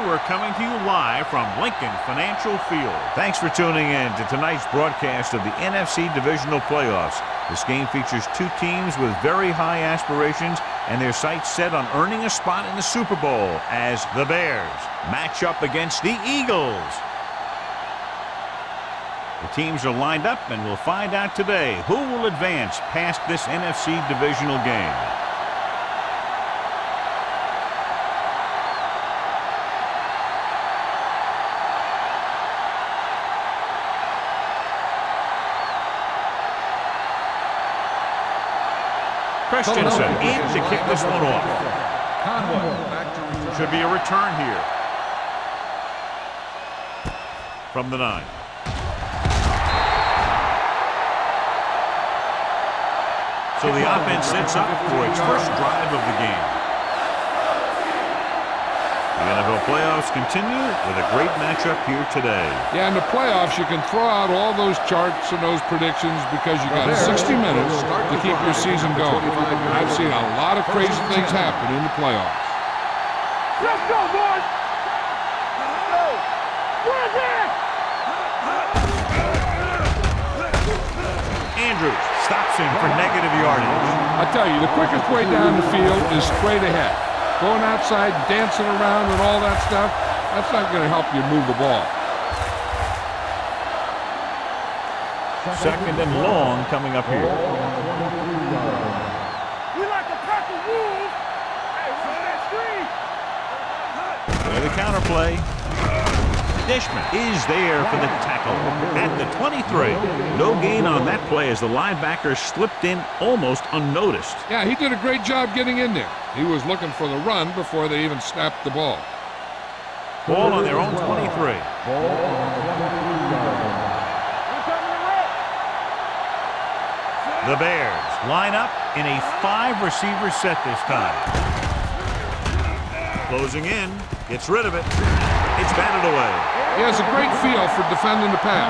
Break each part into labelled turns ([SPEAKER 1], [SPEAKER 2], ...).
[SPEAKER 1] we're coming to you live from Lincoln Financial Field. Thanks for tuning in to tonight's broadcast of the NFC Divisional Playoffs. This game features two teams with very high aspirations and their sights set on earning a spot in the Super Bowl as the Bears match up against the Eagles. The teams are lined up, and we'll find out today who will advance past this NFC divisional game. Christensen in to kick this one off. Should be a return here. From the 9. So the offense sets up for its first drive of the game. The NFL playoffs continue with a great matchup here today.
[SPEAKER 2] Yeah, in the playoffs, you can throw out all those charts and those predictions because you got 60 minutes to keep your season going. I've seen a lot of crazy things happen in the playoffs.
[SPEAKER 3] Let's go, boys! Where's it?
[SPEAKER 1] Andrews stops him for negative yardage.
[SPEAKER 2] I tell you, the quickest way down the field is straight ahead. Going outside, dancing around and all that stuff, that's not going to help you move the ball.
[SPEAKER 1] Second and long coming up here.
[SPEAKER 3] We like to pack the wolves. Hey, what's that screen?
[SPEAKER 1] There's the counterplay. Dishman is there for the tackle at the 23. No gain on that play as the linebacker slipped in almost unnoticed.
[SPEAKER 2] Yeah, he did a great job getting in there. He was looking for the run before they even snapped the ball.
[SPEAKER 1] Ball on their own 23. The Bears line up in a 5-receiver set this time. Closing in, gets rid of it. It's batted away.
[SPEAKER 2] He has a great feel for defending the pass.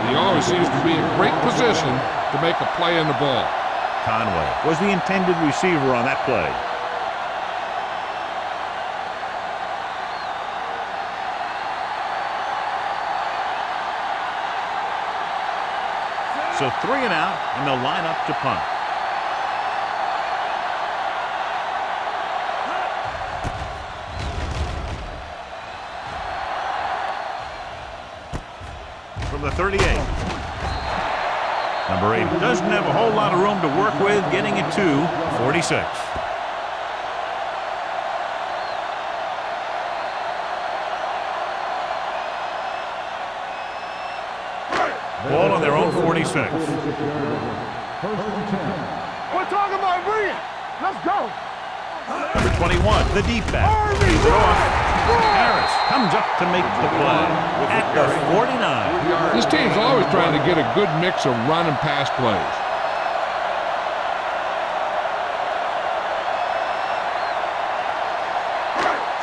[SPEAKER 2] He always seems to be in great position to make a play in the ball.
[SPEAKER 1] Conway was the intended receiver on that play. So 3 and out, and they'll line up to punt. From the 38. Number 8 doesn't have a whole lot of room to work with, getting it to 46. Ball on their own 46.
[SPEAKER 3] We're talking about brilliant. Let's go.
[SPEAKER 1] Number 21, the deep back. Leads it off. Harris comes up to make the play at the 49.
[SPEAKER 2] This team's always trying to get a good mix of run and pass plays.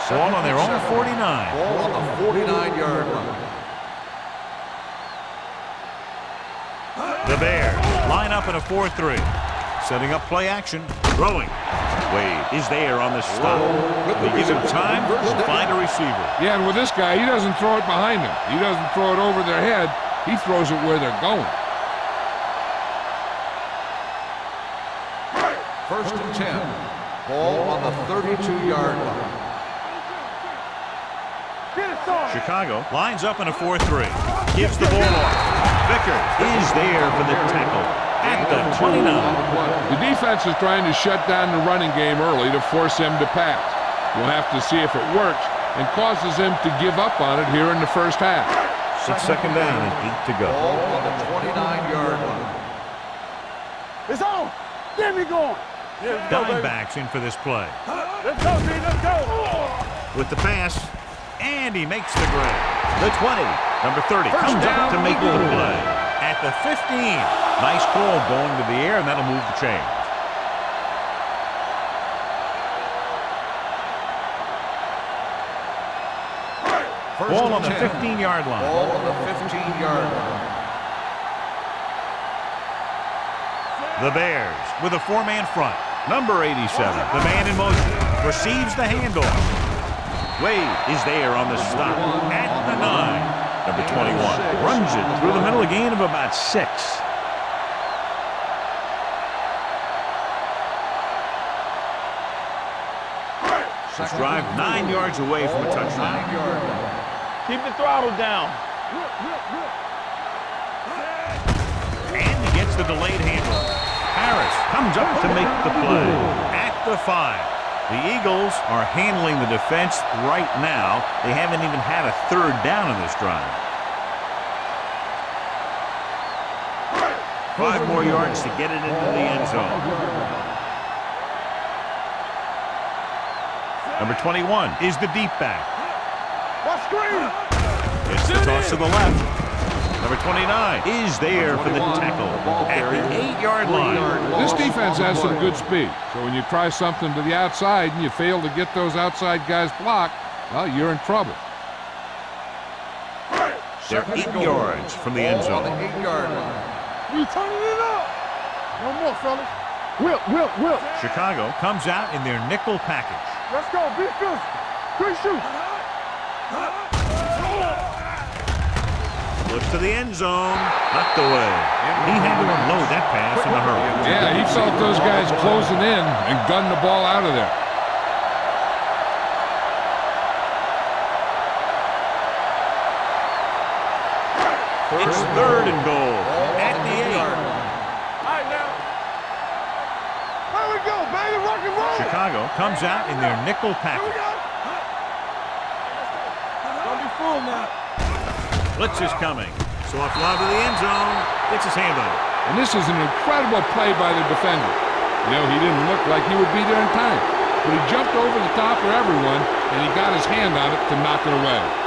[SPEAKER 1] Ball on their own 49.
[SPEAKER 4] Ball on the 49-yard line.
[SPEAKER 1] The Bears line up in a 4-3. Setting up play action. Throwing. Wade is there on the stop. They give him time to find a receiver.
[SPEAKER 2] Yeah, and with this guy, he doesn't throw it behind them. He doesn't throw it over their head. He throws it where they're going.
[SPEAKER 4] First and 10. Ball on the 32-yard line.
[SPEAKER 1] Chicago lines up in a 4-3. Gives the ball off. Vickers is there for the tackle at the 29.
[SPEAKER 2] The defense is trying to shut down the running game early to force him to pass. We'll have to see if it works and causes him to give up on it here in the first half.
[SPEAKER 1] It's second down and 8 to go.
[SPEAKER 4] Ball on the 29-yard line.
[SPEAKER 3] It's on. Get me going.
[SPEAKER 1] Dimebacks in for this play.
[SPEAKER 3] Let's go, B. Let's go.
[SPEAKER 1] With the pass, and he makes the grab. The 20, number 30, comes up to make the play at the 15. Nice call going to the air, and that'll move the chains. Ball on the 15-yard line.
[SPEAKER 4] Ball on the 15-yard line.
[SPEAKER 1] The Bears with a 4-man front. Number 87, the man in motion, receives the handoff. Wade is there on the stop at the 9. Number 21 runs it through the middle, a gain of about 6. This drive 9 yards away from a touchdown.
[SPEAKER 3] Keep the throttle down.
[SPEAKER 1] And he gets the delayed handle. Harris comes up to make the play at the 5. The Eagles are handling the defense right now. They haven't even had a third down in this drive. 5 more yards to get it into the end zone. Number 21 is the deep back.
[SPEAKER 3] What screen?
[SPEAKER 1] It's the toss to the left. Number 29 is there for the tackle at the 8-yard line.
[SPEAKER 2] This defense has some good speed, so when you try something to the outside and you fail to get those outside guys blocked, well, you're in trouble.
[SPEAKER 1] They're 8 yards from the end zone.
[SPEAKER 4] On the 8-yard line.
[SPEAKER 3] We turning it up. One more, fellas. Whip.
[SPEAKER 1] Chicago comes out in their nickel package.
[SPEAKER 3] Let's go. Be physical. Quick shoot.
[SPEAKER 1] Looks to the end zone. Knocked away. He had to unload that pass in a hurry.
[SPEAKER 2] Yeah, he felt those guys closing in and gunned the ball out of there.
[SPEAKER 1] It's 3rd and goal at the 8.
[SPEAKER 3] All right, now. There we go, baby. Rock and roll.
[SPEAKER 1] Chicago comes out in their nickel
[SPEAKER 3] Here we
[SPEAKER 1] package.
[SPEAKER 3] go. Don't be fooled now.
[SPEAKER 1] Blitz is coming. Soft lob to the end zone. Gets his hand on it.
[SPEAKER 2] And this is an incredible play by the defender. You know, he didn't look like he would be there in time, but he jumped over the top of everyone, and he got his hand on it to knock it away.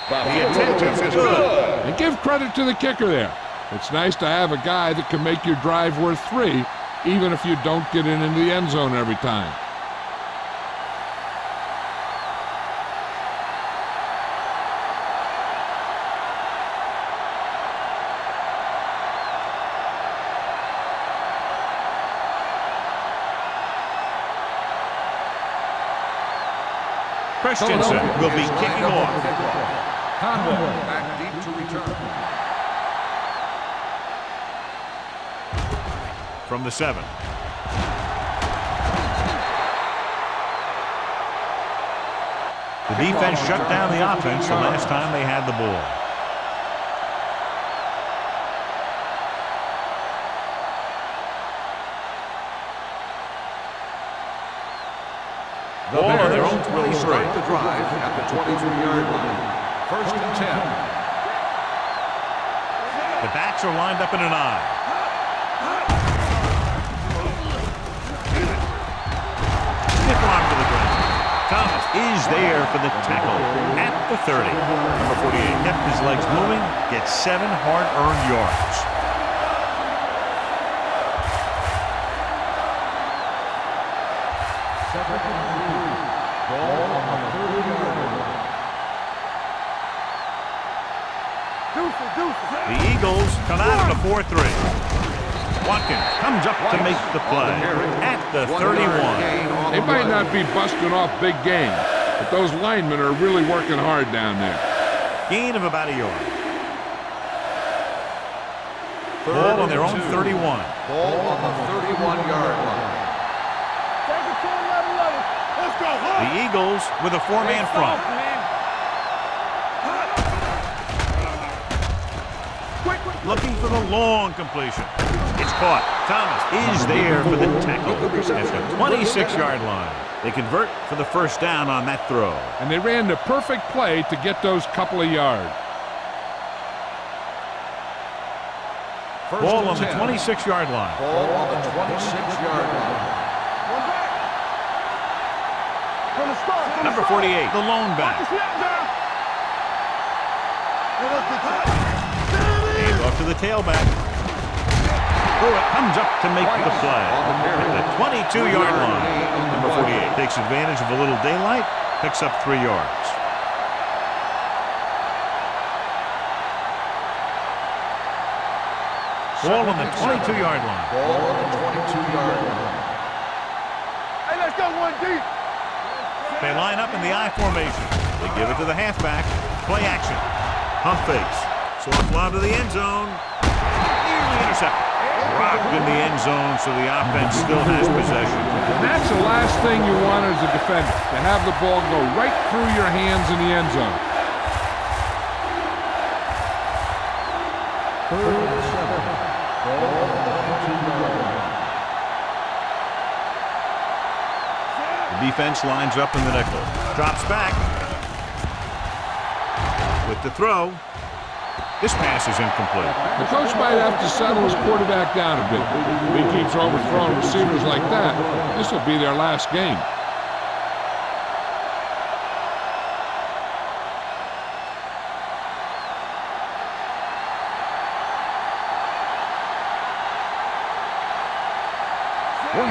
[SPEAKER 1] The attempt is good.
[SPEAKER 2] And give credit to the kicker there. It's nice to have a guy that can make your drive worth 3, even if you don't get it into the end zone every time.
[SPEAKER 1] Christensen will be kicking off.
[SPEAKER 4] Conway back deep to return.
[SPEAKER 1] From the 7. The defense shut down the offense the last time they had the ball.
[SPEAKER 4] The
[SPEAKER 1] Ball on their
[SPEAKER 4] Bears
[SPEAKER 1] own
[SPEAKER 4] will
[SPEAKER 1] 23.
[SPEAKER 4] start the drive at the 22-yard line. 1st and 10.
[SPEAKER 1] The backs are lined up in an I. Tip on to the ground. Thomas is there for the tackle at the 30. Number 48 kept his legs moving, gets 7 hard-earned yards. The Eagles come out in a 4-3. Watkins comes up to make the play at the 31.
[SPEAKER 2] They might not be busting off big game, but those linemen are really working hard down there.
[SPEAKER 1] Gain of about a yard. Ball on their own 31.
[SPEAKER 4] Ball on the 31-yard line.
[SPEAKER 3] Take it to another level. Let's go.
[SPEAKER 1] The Eagles with a 4-man front. Looking for the long completion. It's caught. Thomas is there for the tackle at the 26-yard line. They convert for the first down on that throw.
[SPEAKER 2] And they ran the perfect play to get those couple of yards.
[SPEAKER 1] Ball on the 26-yard line.
[SPEAKER 4] Ball on the 26-yard line.
[SPEAKER 3] One back. From the start.
[SPEAKER 1] Number 48, the lone back. Hand off to the tailback. through it, comes up to make the play. At the 22-yard line. Number 48 takes advantage of a little daylight, picks up 3 yards. Ball on the 22-yard line.
[SPEAKER 4] Ball on the 22-yard line.
[SPEAKER 3] Hey, let's go one deep.
[SPEAKER 1] They line up in the I formation. They give it to the halfback. Play action. Pump fakes. Soft lob to the end zone. Easily intercepted. Rocked in the end zone, so the offense still has possession.
[SPEAKER 2] And that's the last thing you want as a defender, to have the ball go right through your hands in the end zone.
[SPEAKER 1] The defense lines up in the nickel. Drops back. With the throw. This pass is incomplete.
[SPEAKER 2] The coach might have to settle his quarterback down a bit. If he keeps overthrowing receivers like that, this will be their last game.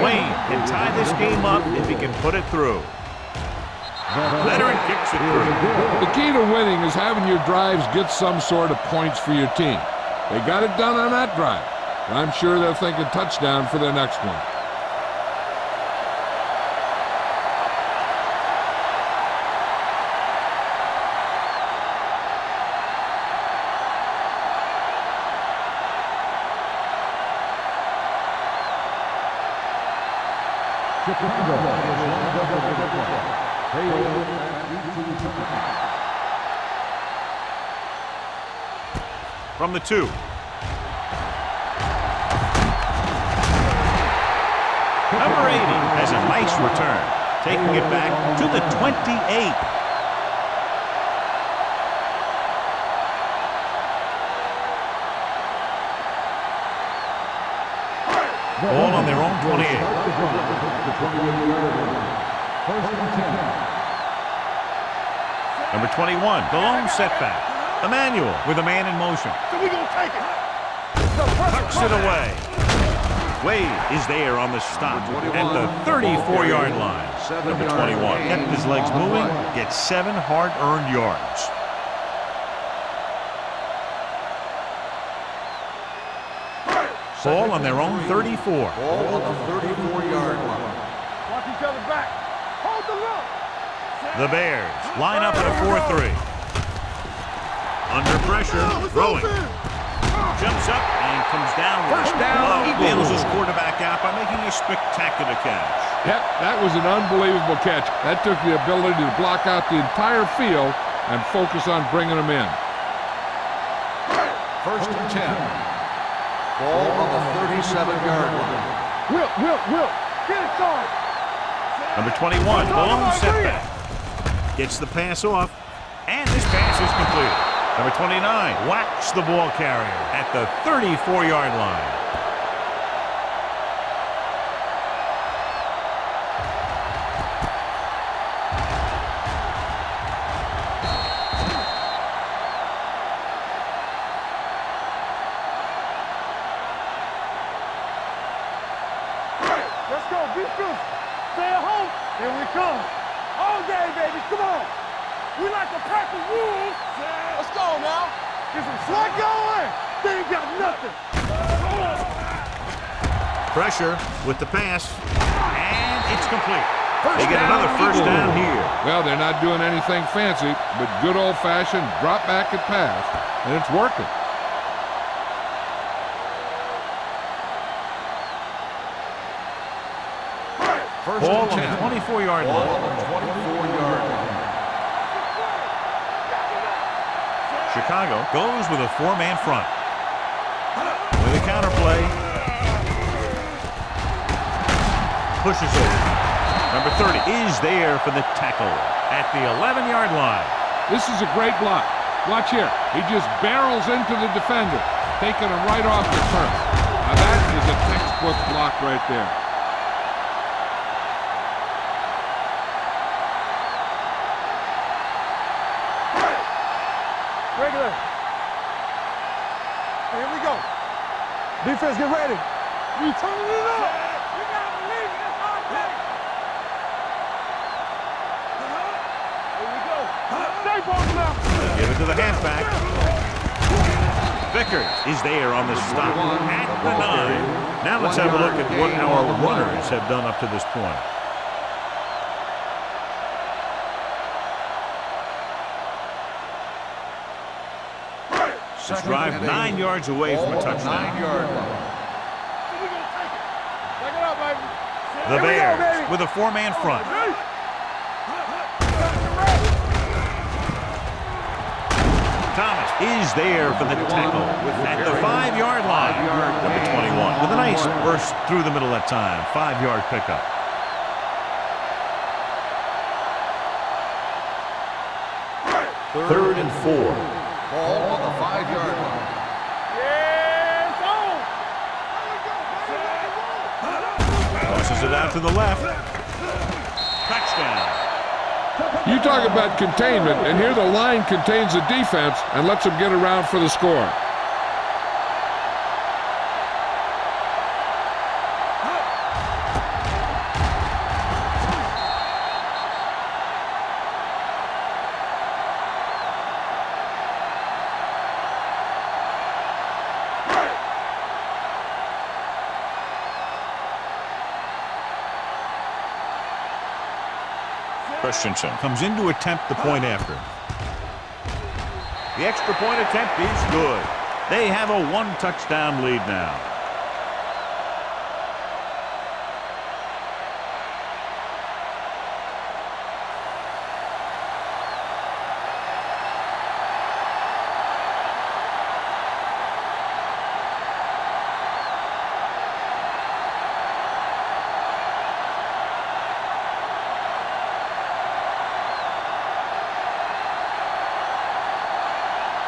[SPEAKER 1] Wayne can tie this game up if he can put it through. Veteran kicks it through.
[SPEAKER 2] The key to winning is having your drives get some sort of points for your team. They got it done on that drive. I'm sure they're thinking touchdown for their next one.
[SPEAKER 1] From the 2. Number 80 has a nice return, taking it back to the 28. Ball on their own 28. Number 21, the lone setback. Emmanuel with a man in motion.
[SPEAKER 3] So we gonna take it.
[SPEAKER 1] Tucks it away. Wade is there on the stop at the 34-yard line. Number 21 kept his legs moving, gets 7 hard-earned yards. Ball on their own 34.
[SPEAKER 4] Ball on the 34-yard line.
[SPEAKER 3] Watch each other back. Hold the look.
[SPEAKER 1] The Bears line up at a 4-3. Under pressure, throwing. Jumps up and comes down.
[SPEAKER 2] First down,
[SPEAKER 1] Bails his quarterback out by making a spectacular catch.
[SPEAKER 2] Yep, that was an unbelievable catch. That took the ability to block out the entire field and focus on bringing them in.
[SPEAKER 4] First and 10. Ball on the 37-yard line.
[SPEAKER 3] Will. Get it started.
[SPEAKER 1] Number 21, lone setback. Gets the pass off, and this pass is completed. Number 29 whacks the ball carrier at the 34-yard line.
[SPEAKER 3] Let's go. Be good. Stay at home. Here we come. All day, baby. Come on. We like a pack of wolves. Let's go now. Get some slack going. They ain't got nothing.
[SPEAKER 1] Pressure with the pass, and it's complete. They get another first down here.
[SPEAKER 2] Well, they're not doing anything fancy, but good old-fashioned drop back and pass, and it's working.
[SPEAKER 4] First
[SPEAKER 1] Ball
[SPEAKER 4] and
[SPEAKER 1] on
[SPEAKER 4] 10.
[SPEAKER 1] the 24-yard
[SPEAKER 4] Ball
[SPEAKER 1] line.
[SPEAKER 4] on the 24-yard line.
[SPEAKER 1] Chicago goes with a 4-man front. With a counterplay. Pushes over. Number 30 is there for the tackle at the 11-yard line.
[SPEAKER 2] This is a great block. Watch here. He just barrels into the defender, taking him right off the turf. Now that is a textbook block right there.
[SPEAKER 3] Regular. Here we go. Defense, get ready. We turning it up. You gotta believe it. It's our day. Here we go. Stay on now.
[SPEAKER 1] Give it to the halfback. Vickers is there on the stop at the 9. Now let's have a look at what our runners have done up to this point. This drive 9 yards away from a touchdown.
[SPEAKER 4] 9-yard line.
[SPEAKER 3] Take it up, baby.
[SPEAKER 1] The
[SPEAKER 3] Here we go,
[SPEAKER 1] Bears
[SPEAKER 3] baby.
[SPEAKER 1] with a 4-man front. Thomas is there for the tackle at the 5-yard line. Number 21 with a nice burst through the middle that time. 5-yard pickup. Third and 4.
[SPEAKER 4] Ball on the 5-yard line.
[SPEAKER 3] Yes, on.
[SPEAKER 1] Tosses it out to the left. Touchdown.
[SPEAKER 2] You talk about containment, and here the line contains the defense and lets them get around for the score.
[SPEAKER 1] Christensen comes in to attempt the point after. The extra point attempt is good. They have a 1-touchdown lead now.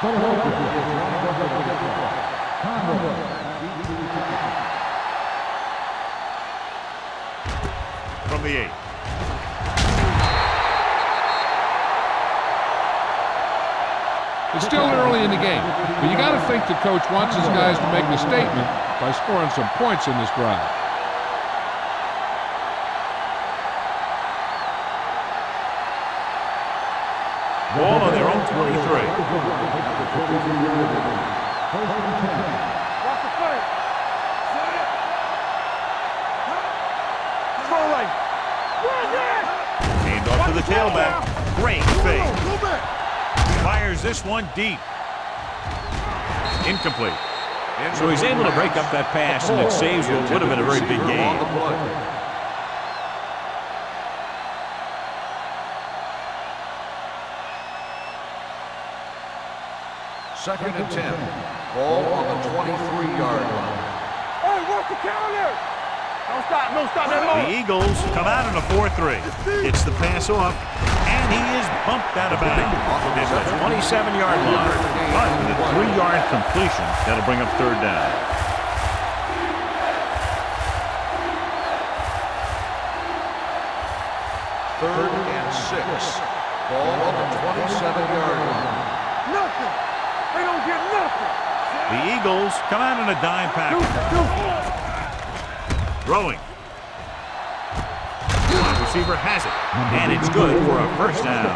[SPEAKER 1] From the 8.
[SPEAKER 2] It's still early in the game, but you got to think the coach wants his guys to make a statement by scoring some points in this drive.
[SPEAKER 1] Ball on their own 23.
[SPEAKER 3] Watch the play. Throw right.
[SPEAKER 1] Hand off to the tailback. Great fake.
[SPEAKER 3] Go back.
[SPEAKER 1] Fires this one deep. Incomplete. So he's able to break up that pass, and it saves what would have been a very big gain.
[SPEAKER 4] Second and 10. Ball on the 23-yard line.
[SPEAKER 3] Hey, work the counter. Don't stop. Don't stop that
[SPEAKER 1] The
[SPEAKER 3] ball.
[SPEAKER 1] Eagles come out in a 4-3. It's the pass off, and he is bumped out of bounds at the 27-yard line. But with a 3-yard completion, that'll bring up third down.
[SPEAKER 4] Third and 6. Ball on the 27-yard line.
[SPEAKER 3] Nothing. They don't get nothing.
[SPEAKER 1] The Eagles come out in a dime package. Throwing. Wide receiver has it, and it's good for a first down.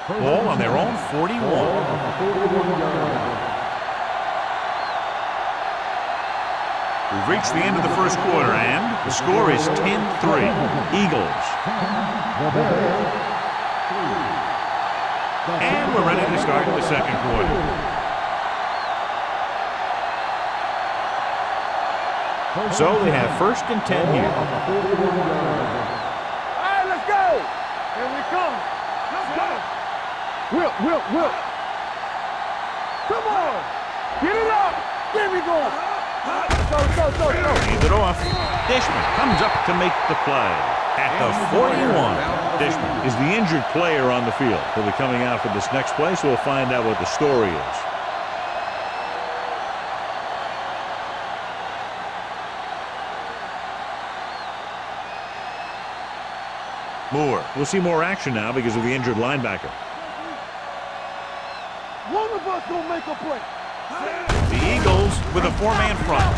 [SPEAKER 1] Ball on their own 41. We've reached the end of the first quarter, and the score is 10-3. Eagles. And we're ready to start the second quarter. So they have first and 10 here.
[SPEAKER 3] All right, let's go. Here we come. Let's go. Whip. Come on. Get it up. Get me going. Go.
[SPEAKER 1] Hand it off. Dishman comes up to make the play. At the 41, Dishman is the injured player on the field. He'll be coming out for this next play, so we'll find out what the story is. Moore. We'll see more action now because of the injured linebacker.
[SPEAKER 3] One of us gonna make a play.
[SPEAKER 1] The Eagles with a four-man front.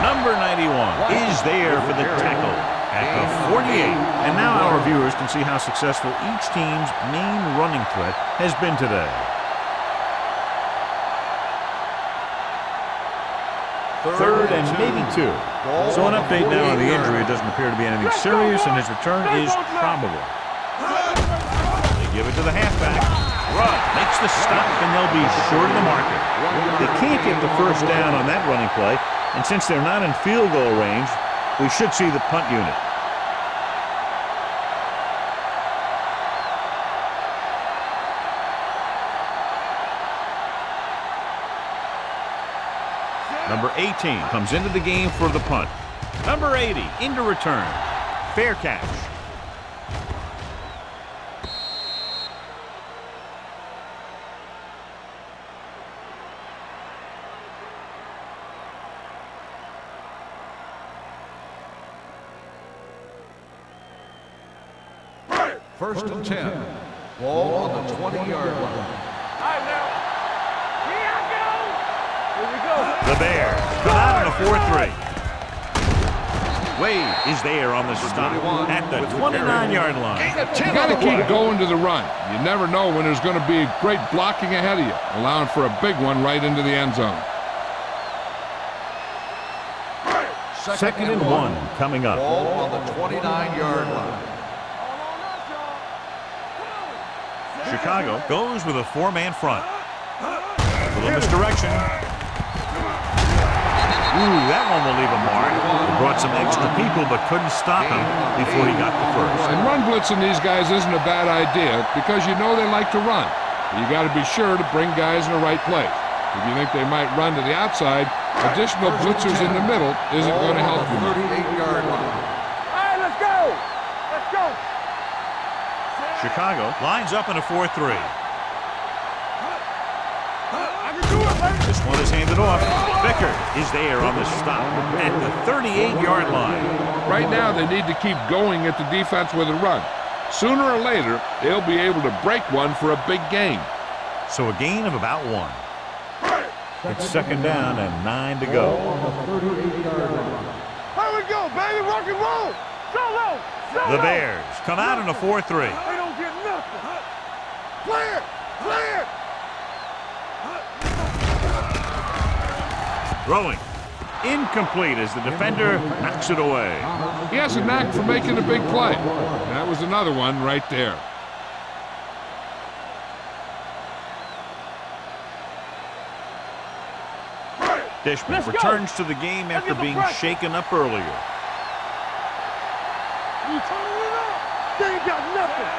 [SPEAKER 1] Number 91 is there for the tackle at the 48. And now our viewers can see how successful each team's main running threat has been today. Third and maybe 2. So an update now on the injury. It doesn't appear to be anything serious, and his return is probable. They give it to the halfback. Run. Makes the stop, and they'll be short of the marker. They can't get the first down on that running play, and since they're not in field goal range, we should see the punt unit. Number 18 comes into the game for the punt. Number 80 into return. Fair catch.
[SPEAKER 4] First and 10. Ball on the 20-yard line.
[SPEAKER 3] All right, now. Here I go. Here we go.
[SPEAKER 1] The Bears come out in a 4-3. Wade is there on the stop at the 29-yard line.
[SPEAKER 2] You got to keep going to the run. You never know when there's going to be great blocking ahead of you, allowing for a big one right into the end zone.
[SPEAKER 1] Second and 1 coming up.
[SPEAKER 4] Ball on the 29-yard line.
[SPEAKER 1] Chicago goes with a four-man front. A little misdirection. Ooh, that one will leave a mark. They brought some extra people but couldn't stop him before he got the first.
[SPEAKER 2] And run blitzing these guys isn't a bad idea because you know they like to run. But you got to be sure to bring guys in the right place. If you think they might run to the outside, additional blitzers in the middle isn't going to help you.
[SPEAKER 4] 38-yard line.
[SPEAKER 3] All right, let's go. Let's go.
[SPEAKER 1] Chicago lines up in a 4-3.
[SPEAKER 3] I can do it, baby.
[SPEAKER 1] This one is handed off. Vicker is there on the stop at the 38-yard line.
[SPEAKER 2] Right now, they need to keep going at the defense with a run. Sooner or later, they'll be able to break one for a big gain.
[SPEAKER 1] So a gain of about 1. It's second down and 9 to go.
[SPEAKER 3] Here we go, baby. Rock and roll. Solo.
[SPEAKER 1] The Bears come out in a 4-3.
[SPEAKER 3] They don't get nothing. Clear. Clear.
[SPEAKER 1] Throwing. Incomplete as the defender knocks it away.
[SPEAKER 2] He has a knack for making a big play. That was another one right there.
[SPEAKER 1] Dishman returns to the game after being shaken up earlier.
[SPEAKER 3] You turning it up. They ain't got nothing.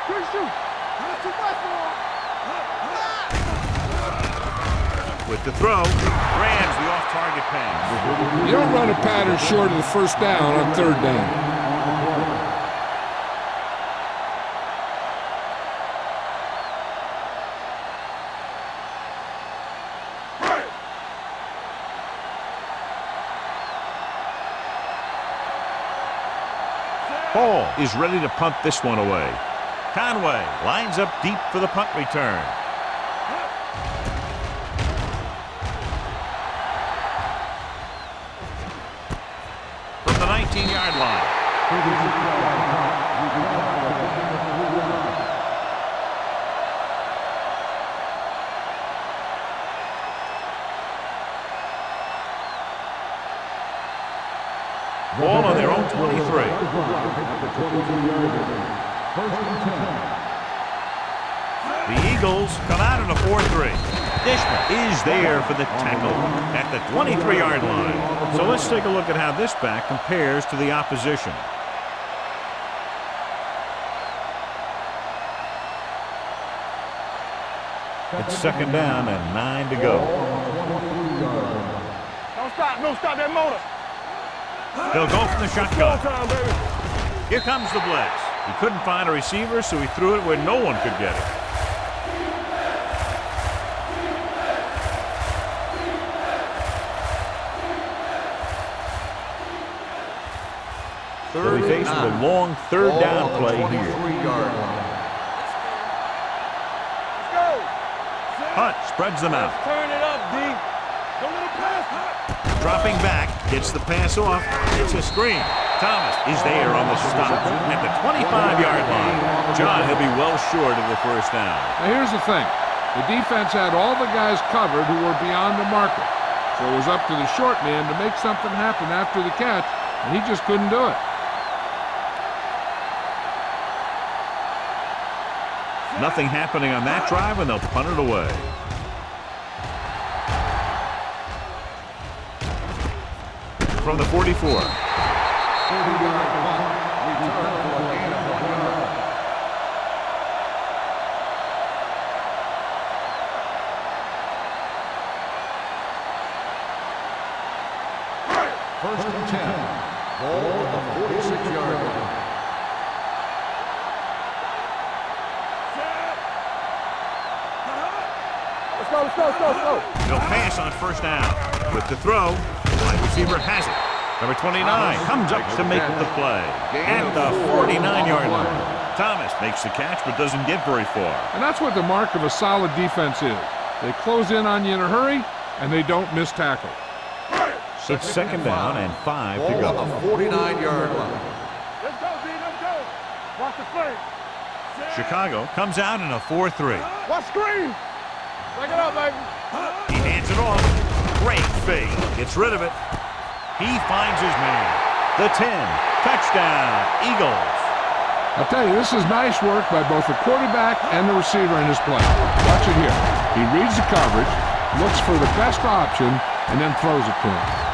[SPEAKER 3] Good shoot. Not too much more.
[SPEAKER 1] With the throw, grabs the off-target pass.
[SPEAKER 2] You don't run a pattern short of the first down on third down.
[SPEAKER 1] Hall is ready to punt this one away. Conway lines up deep for the punt return. From the 19-yard line. Ball on their own 23. The Eagles come out in a 4-3. Dishman is there for the tackle at the 23-yard line. So let's take a look at how this back compares to the opposition. It's second down and 9 to go.
[SPEAKER 3] Don't stop. Don't stop that motor.
[SPEAKER 1] They'll go from the shotgun.
[SPEAKER 3] Time, baby.
[SPEAKER 1] Here comes the blitz. He couldn't find a receiver, so he threw it where no one could get it. They'll be faced with a long third down play here.
[SPEAKER 4] 23-yard line.
[SPEAKER 3] Let's go.
[SPEAKER 1] Hunt spreads them out.
[SPEAKER 3] Turn it up, D. Don't let him pass.
[SPEAKER 1] Dropping back, gets the pass off. It's a screen. Thomas is there on the stop at the 25-yard line. John, he'll be well short of the first down.
[SPEAKER 2] Now here's the thing. The defense had all the guys covered who were beyond the marker. So it was up to the short man to make something happen after the catch, and he just couldn't do it.
[SPEAKER 1] Nothing happening on that drive, and they'll punt it away. From the 44.
[SPEAKER 4] 30-yard punt. Return for a gain of 1 yard. First and 10. Ball at the 46-yard line.
[SPEAKER 3] Let's go.
[SPEAKER 1] They'll pass on first down. With the throw, wide receiver has it. Number 29 comes up to make the play at the 49-yard line. Thomas makes the catch but doesn't get very far.
[SPEAKER 2] And that's what the mark of a solid defense is. They close in on you in a hurry, and they don't miss tackle.
[SPEAKER 1] It's second down and 5 to
[SPEAKER 4] Ball
[SPEAKER 1] go.
[SPEAKER 4] on the 49-yard line.
[SPEAKER 3] Let's go, D. Let's go. Watch the play.
[SPEAKER 1] Chicago comes out in a 4-3.
[SPEAKER 3] Watch screen. Break it up, baby.
[SPEAKER 1] He hands it off. Great fake. Gets rid of it. He finds his man. The 10. Touchdown, Eagles.
[SPEAKER 2] I'll tell you, this is nice work by both the quarterback and the receiver in his play. Watch it here. He reads the coverage, looks for the best option, and then throws it to him.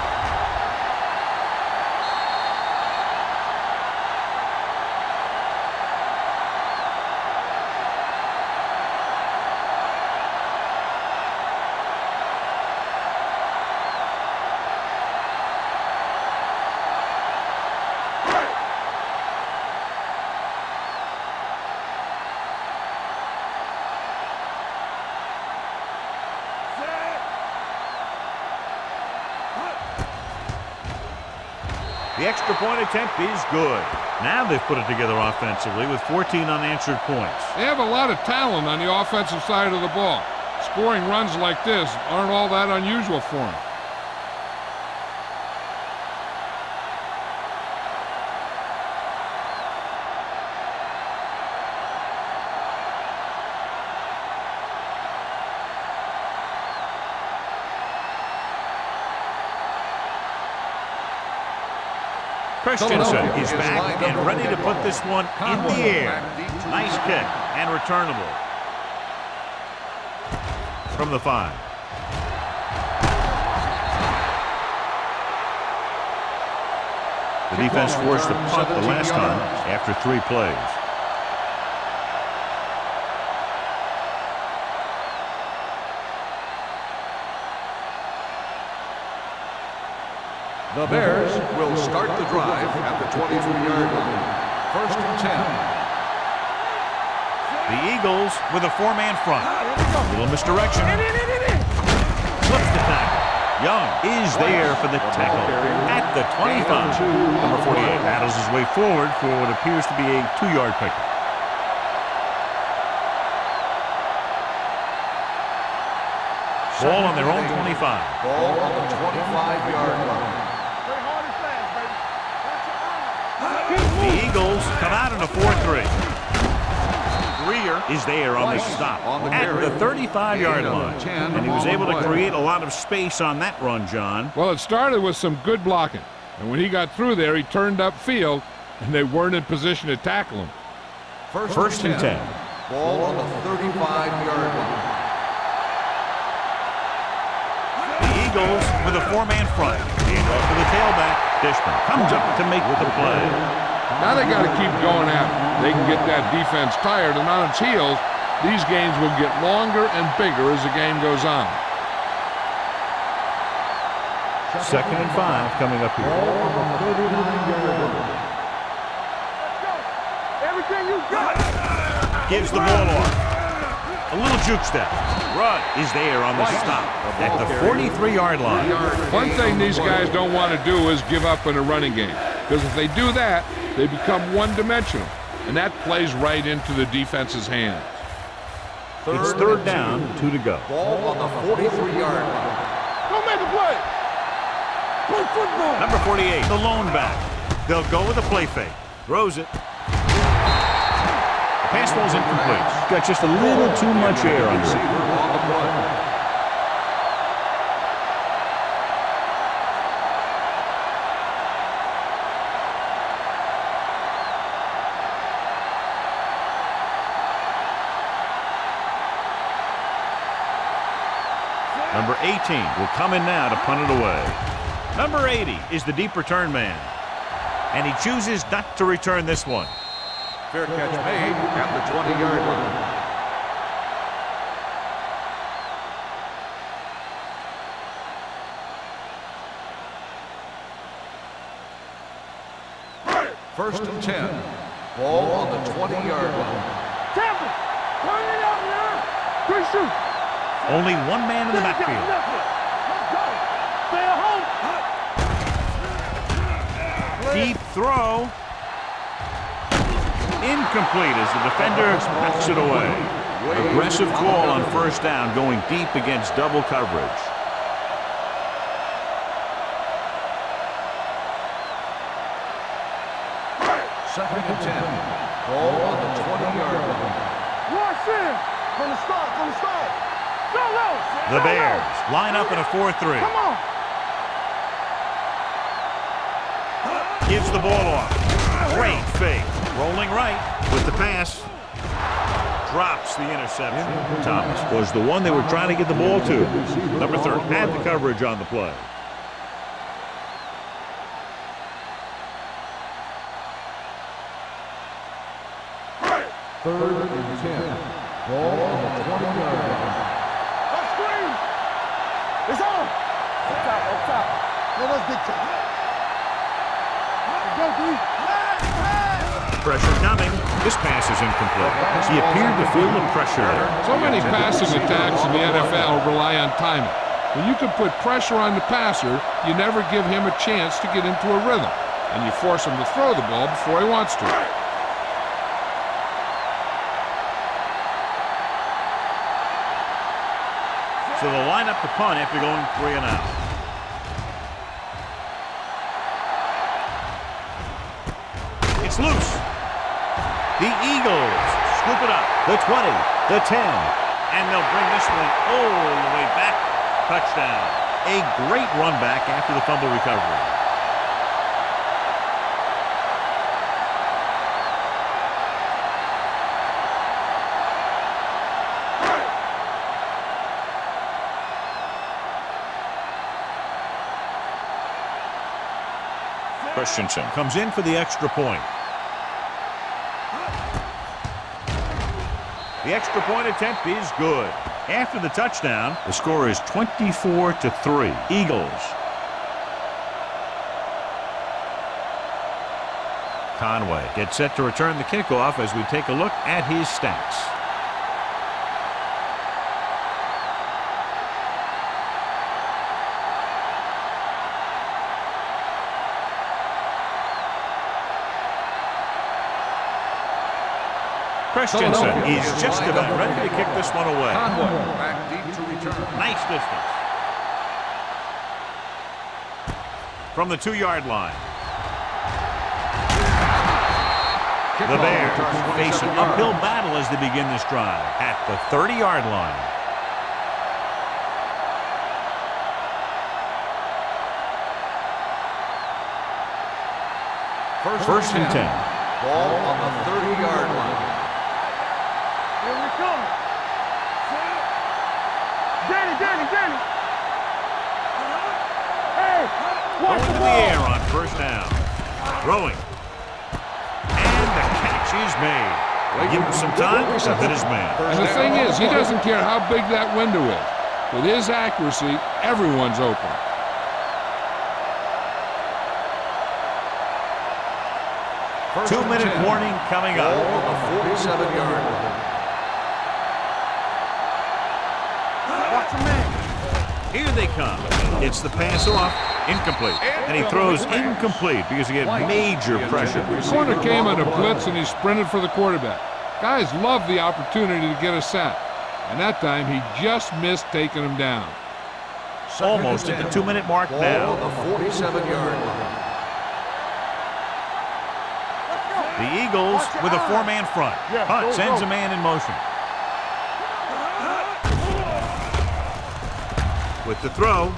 [SPEAKER 1] The extra point attempt is good. Now they've put it together offensively with 14 unanswered points.
[SPEAKER 2] They have a lot of talent on the offensive side of the ball. Scoring runs like this aren't all that unusual for them.
[SPEAKER 1] Christensen is back and ready to put this one in the air. Nice kick and returnable. From the 5. The defense forced a punt the last time after 3 plays.
[SPEAKER 4] The Bears will start the drive at the 23-yard line. First and 10.
[SPEAKER 1] The Eagles with a 4-man front. Little misdirection. Flips the tackle. Young is there for the tackle at the 25. Number 48 battles his way forward for what appears to be a 2-yard pickup. Ball on their own 25.
[SPEAKER 4] Ball on the 25-yard line.
[SPEAKER 1] The Eagles come out in a 4-3. Greer is there on the stop at the 35-yard line. And he was able to create a lot of space on that run, John.
[SPEAKER 2] Well, it started with some good blocking. And when he got through there, he turned upfield, and they weren't in position to tackle him.
[SPEAKER 1] First and 10.
[SPEAKER 4] Ball on the 35-yard line.
[SPEAKER 1] The Eagles with a 4-man front. Hand off to the tailback. Dishman comes up to make the play.
[SPEAKER 2] Now they got to keep going at it. They can get that defense tired, and on its heels, these games will get longer and bigger as the game goes on.
[SPEAKER 1] Second and 5 coming up here.
[SPEAKER 3] Everything you got.
[SPEAKER 1] Gives the ball off. A little juke step. Run is there on the stop at the 43-yard line.
[SPEAKER 2] One thing these guys don't want to do is give up in a running game. because if they do that, they become one-dimensional, and that plays right into the defense's hands.
[SPEAKER 1] It's third down, 2 to go.
[SPEAKER 4] Ball on the 43-yard line.
[SPEAKER 3] Don't make a play. Play football.
[SPEAKER 1] Number 48, the lone back. They'll go with a play fake. Throws it. The pass ball's incomplete. Got just a little too much air under it.
[SPEAKER 4] On the play.
[SPEAKER 1] Number 18 will come in now to punt it away. Number 80 is the deep return man. And he chooses not to return this one.
[SPEAKER 4] Fair catch made at the 20-yard line. First and 10. Ball on the 20-yard line.
[SPEAKER 3] Tampa, turn it up now. Quick shoot.
[SPEAKER 1] Only one man in the backfield.
[SPEAKER 3] Stay at home.
[SPEAKER 1] Deep throw. Incomplete as the defender backs it away. Aggressive call on first down, going deep against double coverage.
[SPEAKER 4] Second and 10. Ball on the 20-yard line.
[SPEAKER 3] Watch in. From the start, from the start. Go low.
[SPEAKER 1] The Bears line up in a 4-3.
[SPEAKER 3] Come on.
[SPEAKER 1] Gives the ball off. Great fake. Rolling right with the pass. Drops the interception. Thomas was the one they were trying to get the ball to. Number 30 had the coverage on the play.
[SPEAKER 2] Third and 10. Ball on the 20-yard line.
[SPEAKER 3] Let's screen. It's on. Up top. Let us get to it. Go, D.
[SPEAKER 1] Pressure coming. This pass is incomplete. He appeared to feel the pressure there.
[SPEAKER 2] So many passing attacks in the NFL rely on timing. When you can put pressure on the passer, you never give him a chance to get into a rhythm, and you force him to throw the ball before he wants to.
[SPEAKER 1] So they'll line up the punt after going 3 and out. It's loose. The Eagles scoop it up. The 20, the 10, and they'll bring this one all the way back. Touchdown. A great run back after the fumble recovery. Christensen comes in for the extra point. The extra point attempt is good. After the touchdown, the score is 24-3. Eagles. Conway gets set to return the kickoff as we take a look at his stats. Christensen is just about ready to kick this one away.
[SPEAKER 4] Conway back deep to return.
[SPEAKER 1] Nice distance. From the 2-yard line. The Bears face an uphill battle as they begin this drive at the 30-yard line. First and 10.
[SPEAKER 4] Ball on the 30-yard line.
[SPEAKER 3] Here we come. Danny. Hey, watch
[SPEAKER 1] Going
[SPEAKER 3] the
[SPEAKER 1] to the
[SPEAKER 3] ball.
[SPEAKER 1] air on first down. Throwing. And the catch is made. Give him some time to hit his man.
[SPEAKER 2] And the thing is, he doesn't care how big that window is. With his accuracy, everyone's open.
[SPEAKER 1] Two-minute warning coming up.
[SPEAKER 4] Ball on the 47-yard line.
[SPEAKER 3] Watch your man.
[SPEAKER 1] Here they come. Gets the pass off. Incomplete. And he throws incomplete because he had major pressure.
[SPEAKER 2] The corner came on a blitz and he sprinted for the quarterback. Guys love the opportunity to get a sack. And that time he just missed taking him down.
[SPEAKER 1] Almost at the 2-minute mark now.
[SPEAKER 4] The 47-yard line.
[SPEAKER 1] The Eagles with a 4-man front. Hunt sends a man in motion. With the throw.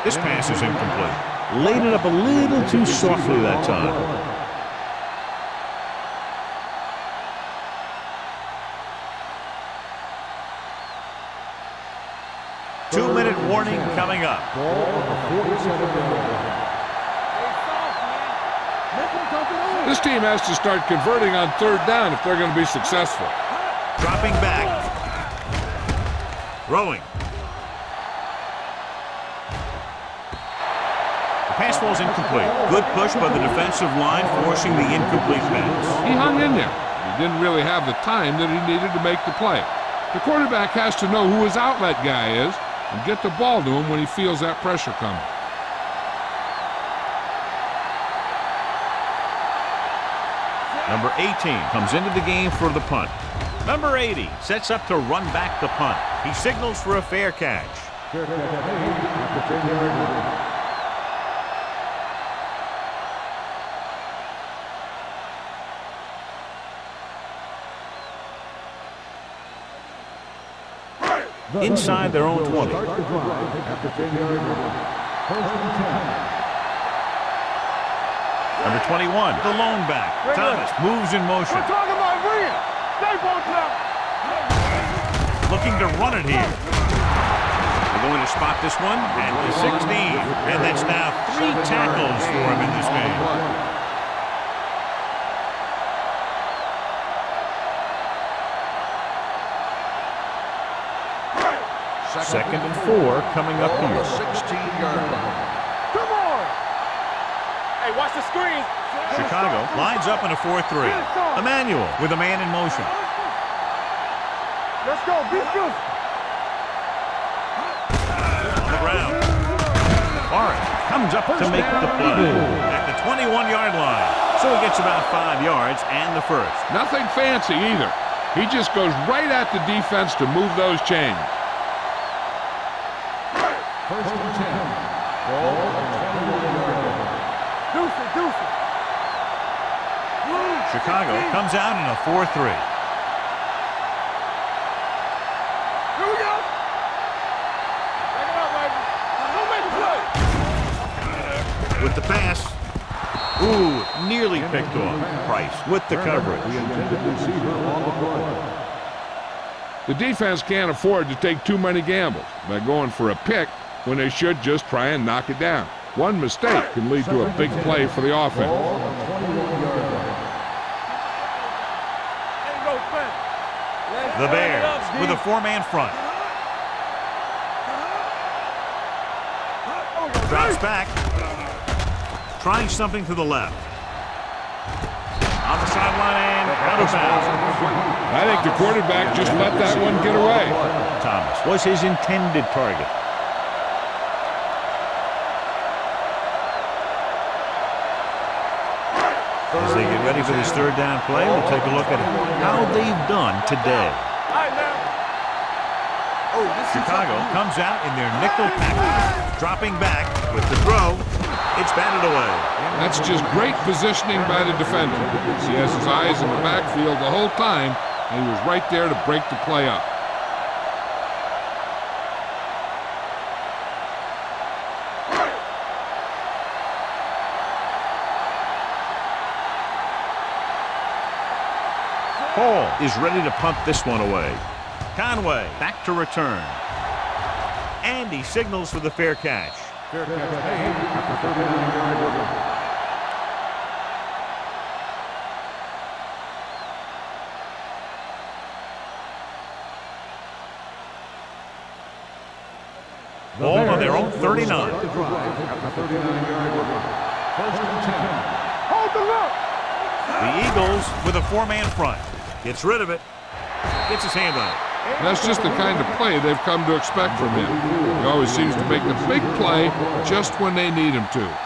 [SPEAKER 1] This pass is incomplete. Laid it up a little too softly that time. Two-minute warning coming up.
[SPEAKER 2] This team has to start converting on 3rd down if they're going to be successful.
[SPEAKER 1] Dropping back. Throwing. The pass falls incomplete. Good push by the defensive line, forcing the incomplete pass.
[SPEAKER 2] He hung in there. He didn't really have the time that he needed to make the play. The quarterback has to know who his outlet guy is and get the ball to him when he feels that pressure coming.
[SPEAKER 1] Number 18 comes into the game for the punt. Number 80 sets up to run back the punt. He signals for a fair catch. Inside their own 20. Number 21, the lone back. Thomas moves in motion.
[SPEAKER 3] We're talking about bringing. Stay both now.
[SPEAKER 1] Looking to run it here. They're going to spot this one at the 16. And that's now 3 tackles for him in this game. Second and 4 coming up here.
[SPEAKER 4] 16-yard line.
[SPEAKER 3] Come on. Hey, watch the screen.
[SPEAKER 1] Chicago lines up in a 4-3. Emmanuel with a man in motion.
[SPEAKER 3] Let's go. Be good.
[SPEAKER 1] On the ground. Warren comes up to make the play at the 21-yard line. So he gets about 5 yards and the first.
[SPEAKER 2] Nothing fancy either. He just goes right at the defense to move those chains.
[SPEAKER 3] First and 10. Ball at 21-yard line. Deuce it, deuce it.
[SPEAKER 1] Chicago comes out in a 4-3.
[SPEAKER 3] Here we go. Take it out, baby. Don't make a play.
[SPEAKER 1] With the pass. Ooh, nearly picked off. Price with the coverage.
[SPEAKER 2] The defense can't afford to take too many gambles by going for a pick when they should just try and knock it down. One mistake can lead to a big play for the offense.
[SPEAKER 1] The Bears with a 4-man front. Drops back. Trying something to the left. On the sideline and out of bounds.
[SPEAKER 2] I think the quarterback just let that one get away.
[SPEAKER 1] Thomas was his intended target. As they get ready for this 3rd down play, we'll take a look at how they've done today. Chicago comes out in their nickel package, dropping back with the throw. It's batted away.
[SPEAKER 2] That's just great positioning by the defender. He has his eyes in the backfield the whole time, and he was right there to break the play up.
[SPEAKER 1] Hall is ready to punt this one away. Conway back to return. And he signals for the fair catch.
[SPEAKER 3] Fair catch made after 39-yard line.
[SPEAKER 1] Ball on their own 39.
[SPEAKER 3] After 39-yard line. First and 10. Hold the look.
[SPEAKER 1] The Eagles with a 4-man front. Gets rid of it. Gets his hand on it.
[SPEAKER 2] And that's just the kind of play they've come to expect from him. He always seems to make the big play just when they need him to.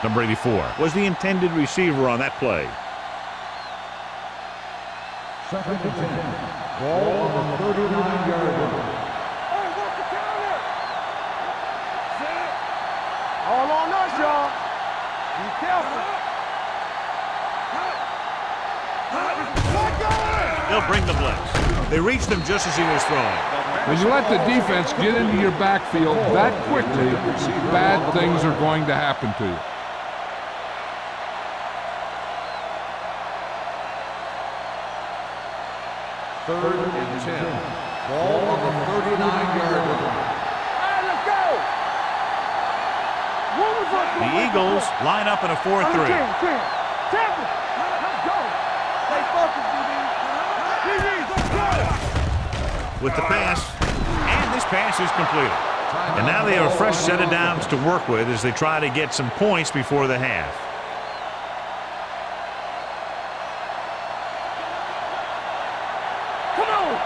[SPEAKER 1] Number 84 was the intended receiver on that play.
[SPEAKER 3] 2nd and 10. Ball on the 39-yard line. Hey, what's the counter? Set. All on us, y'all. Be careful.
[SPEAKER 1] They'll bring the blitz. They reached him just as he was throwing.
[SPEAKER 2] When you let the defense get into your backfield that quickly, bad things are going to happen to you.
[SPEAKER 4] Third and 10. Ball on the 39-yard line.
[SPEAKER 3] Hey, let's go.
[SPEAKER 1] The Eagles line up in a 4-3.
[SPEAKER 3] Let's go. Stay focused, DB. Let's go.
[SPEAKER 1] With the pass, and this pass is completed. And now they have a fresh set of downs to work with as they try to get some points before the half.
[SPEAKER 3] Come on.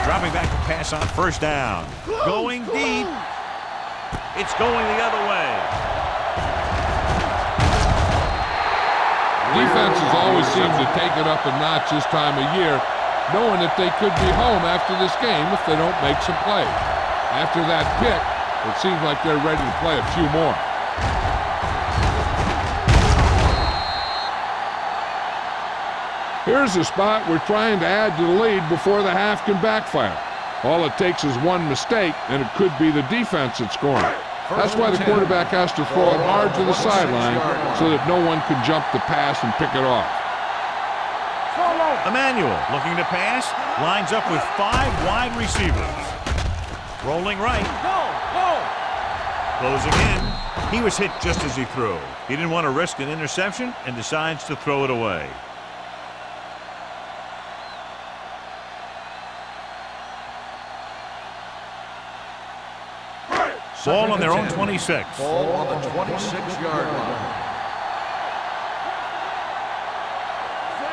[SPEAKER 1] Dropping back to pass on first down. Going deep. It's going the other way.
[SPEAKER 2] Defenses always seem to take it up a notch this time of year, knowing that they could be home after this game if they don't make some plays. After that pick, it seems like they're ready to play a few more. Here's a spot we're trying to add to the lead before the half can backfire. All it takes is one mistake, and it could be the defense that's scoring. That's why the quarterback has to throw it hard to the sideline so that no one can jump the pass and pick it off.
[SPEAKER 1] Emmanuel looking to pass, lines up with 5 wide receivers. Rolling right. Closing in. He was hit just as he threw. He didn't want to risk an interception and decides to throw it away. Ball on their own 26.
[SPEAKER 4] Ball on the 26-yard line.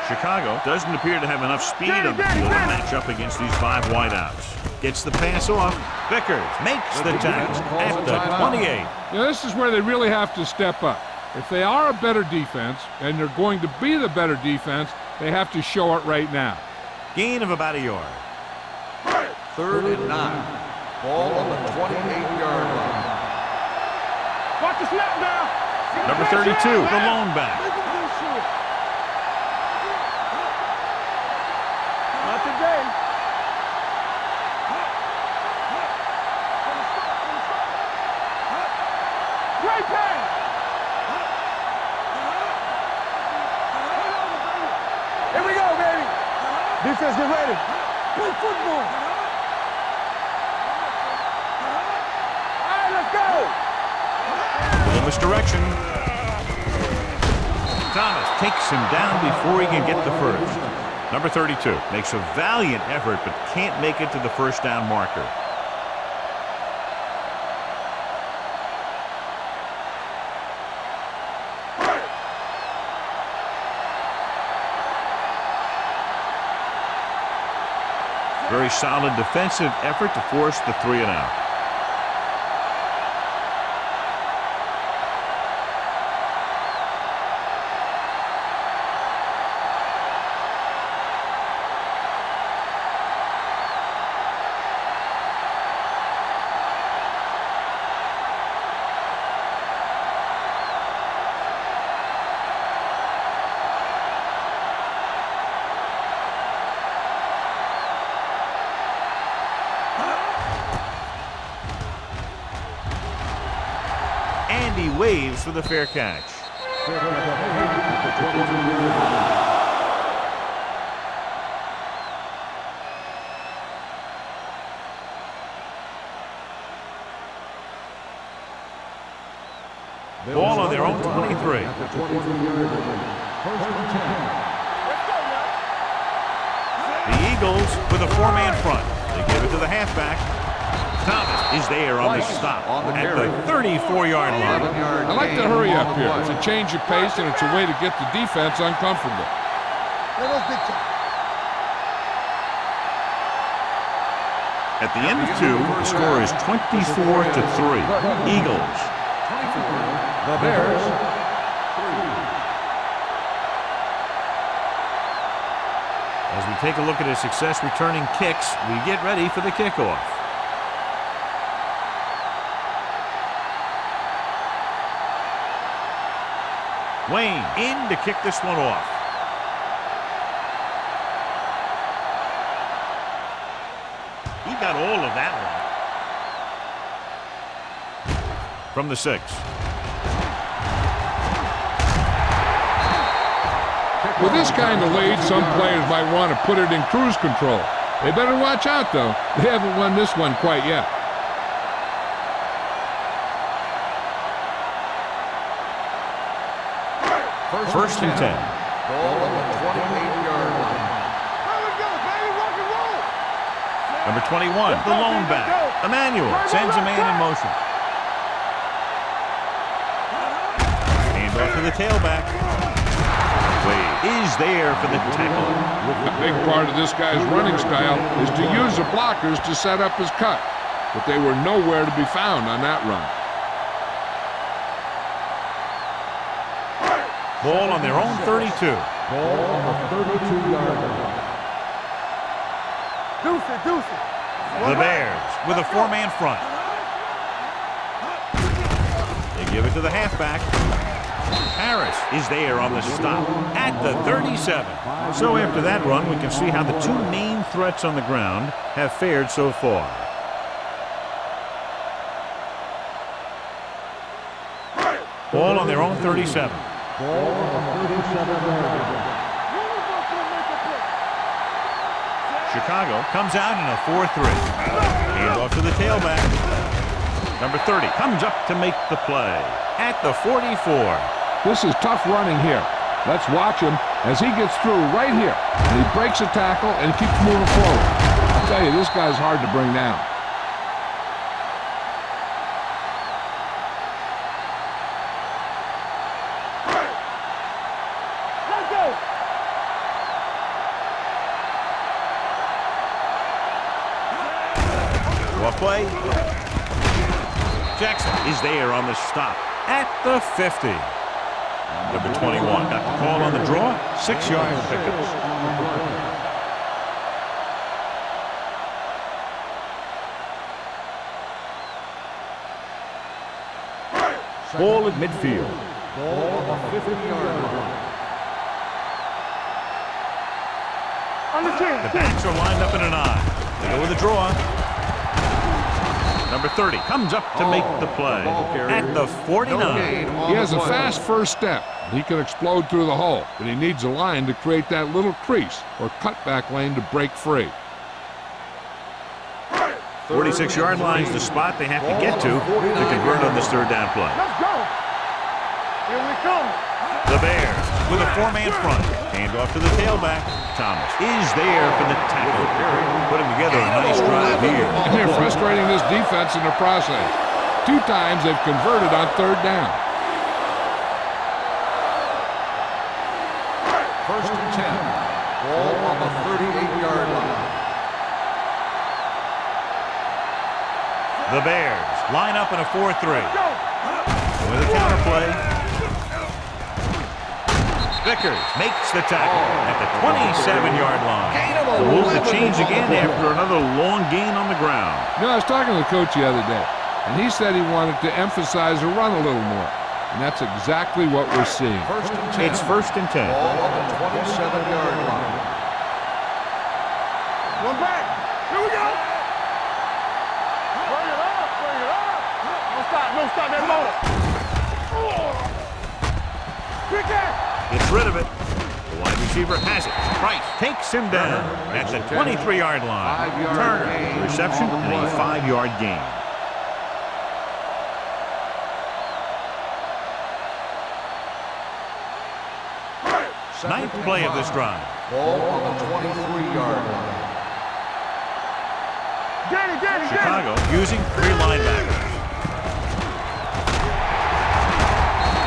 [SPEAKER 1] Chicago doesn't appear to have enough speed on the field to match up against these 5 wideouts. Gets the pass off. Vickers makes the tackle at the 28.
[SPEAKER 2] Now, this is where they really have to step up. If they are a better defense, and they're going to be the better defense, they have to show it right now.
[SPEAKER 1] Gain of about a yard.
[SPEAKER 4] 3rd and 9. Ball on the 28-yard line.
[SPEAKER 3] Watch the snap now.
[SPEAKER 1] Number 32, the lone back.
[SPEAKER 3] Not today. Great pass. Here we go, baby. Defense, get ready. Play football.
[SPEAKER 1] Little misdirection. Thomas takes him down before he can get the first. Number 32 makes a valiant effort but can't make it to the first down marker. Very solid defensive effort to force the 3-and-out. He waves for the fair catch. Ball on their own 23. The Eagles with a 4-man front. They give it to the halfback. Thomas is there on the stop
[SPEAKER 4] on the
[SPEAKER 1] at
[SPEAKER 4] carry.
[SPEAKER 1] the 34-yard line.
[SPEAKER 4] 11-yard
[SPEAKER 2] I like to
[SPEAKER 4] gain
[SPEAKER 2] hurry
[SPEAKER 4] on
[SPEAKER 2] up
[SPEAKER 4] the
[SPEAKER 2] here.
[SPEAKER 4] play.
[SPEAKER 2] It's a change of pace, and it's a way to get the defense uncomfortable.
[SPEAKER 1] At the end of 2, the score is 24-3. Eagles.
[SPEAKER 4] The Bears.
[SPEAKER 1] As we take a look at his success returning kicks, we get ready for the kickoff. Wayne in to kick this one off. He got all of that one. From the 6.
[SPEAKER 2] With this kind of lead, some players might want to put it in cruise control. They better watch out, though. They haven't won this one quite yet.
[SPEAKER 1] First and 10.
[SPEAKER 4] Ball on the 28-yard line.
[SPEAKER 1] Number 21, the lone back. Emmanuel sends a man in motion. Hand off to the tailback. Wade is there for the tackle.
[SPEAKER 2] A big part of this guy's running style is to use the blockers to set up his cut. But they were nowhere to be found on that run.
[SPEAKER 1] Ball on their own 32.
[SPEAKER 3] Ball on the 32-yard line. Deuce.
[SPEAKER 1] The Bears with a 4-man front. They give it to the halfback. Harris is there on the stop at the 37. So after that run, we can see how the two main threats on the ground have fared so far. Ball on their own 37.
[SPEAKER 3] Ball on the 37-yard line.
[SPEAKER 1] Chicago comes out in a 4-3. Hand off to the tailback. Number 30 comes up to make the play at the 44.
[SPEAKER 2] This is tough running here. Let's watch him as he gets through right here. And he breaks a tackle and keeps moving forward. I'll tell you, this guy's hard to bring down.
[SPEAKER 1] Play. Jackson is there on the stop at the 50. Number 21 got the call on the draw. 6-yard pickup. Ball at midfield.
[SPEAKER 4] Ball on the 50-yard line.
[SPEAKER 1] The backs are lined up in an eye. They go with the draw. Number 30 comes up to make the play at the 49.
[SPEAKER 2] He has a fast first step. He can explode through the hole, but he needs a line to create that little crease or cutback lane to break free.
[SPEAKER 1] 46-yard line is the spot they have to get to convert on this third down play.
[SPEAKER 3] Let's go. Here we come.
[SPEAKER 1] The Bears with a 4-man front. Hand off to the tailback. Thomas is there for the tackle. Putting together a nice drive here.
[SPEAKER 2] And they're frustrating this defense in the process. 2 times they've converted on third down.
[SPEAKER 4] First and 10. Ball on the 38-yard line.
[SPEAKER 1] The Bears line up in a 4-3. With a counter play. Vickers makes the tackle at the 27-yard line. The move to change again after another long gain on the ground.
[SPEAKER 2] You know, I was talking to the coach the other day, and he said he wanted to emphasize the run a little more. And that's exactly what we're seeing.
[SPEAKER 4] First and 10.
[SPEAKER 1] It's first and 10.
[SPEAKER 4] Ball on the 27-yard line.
[SPEAKER 3] One back. Here we go. Bring it up. Don't stop that motor. Quick catch.
[SPEAKER 1] Gets rid of it. The wide receiver has it. Price takes him down at the 23-yard line.
[SPEAKER 4] 5-yard
[SPEAKER 1] Turner,
[SPEAKER 4] gain
[SPEAKER 1] reception,
[SPEAKER 4] on the
[SPEAKER 1] and a
[SPEAKER 4] play.
[SPEAKER 1] 5-yard gain. Ninth play of this drive.
[SPEAKER 4] Ball on the 23-yard line.
[SPEAKER 1] Chicago using 3 linebackers.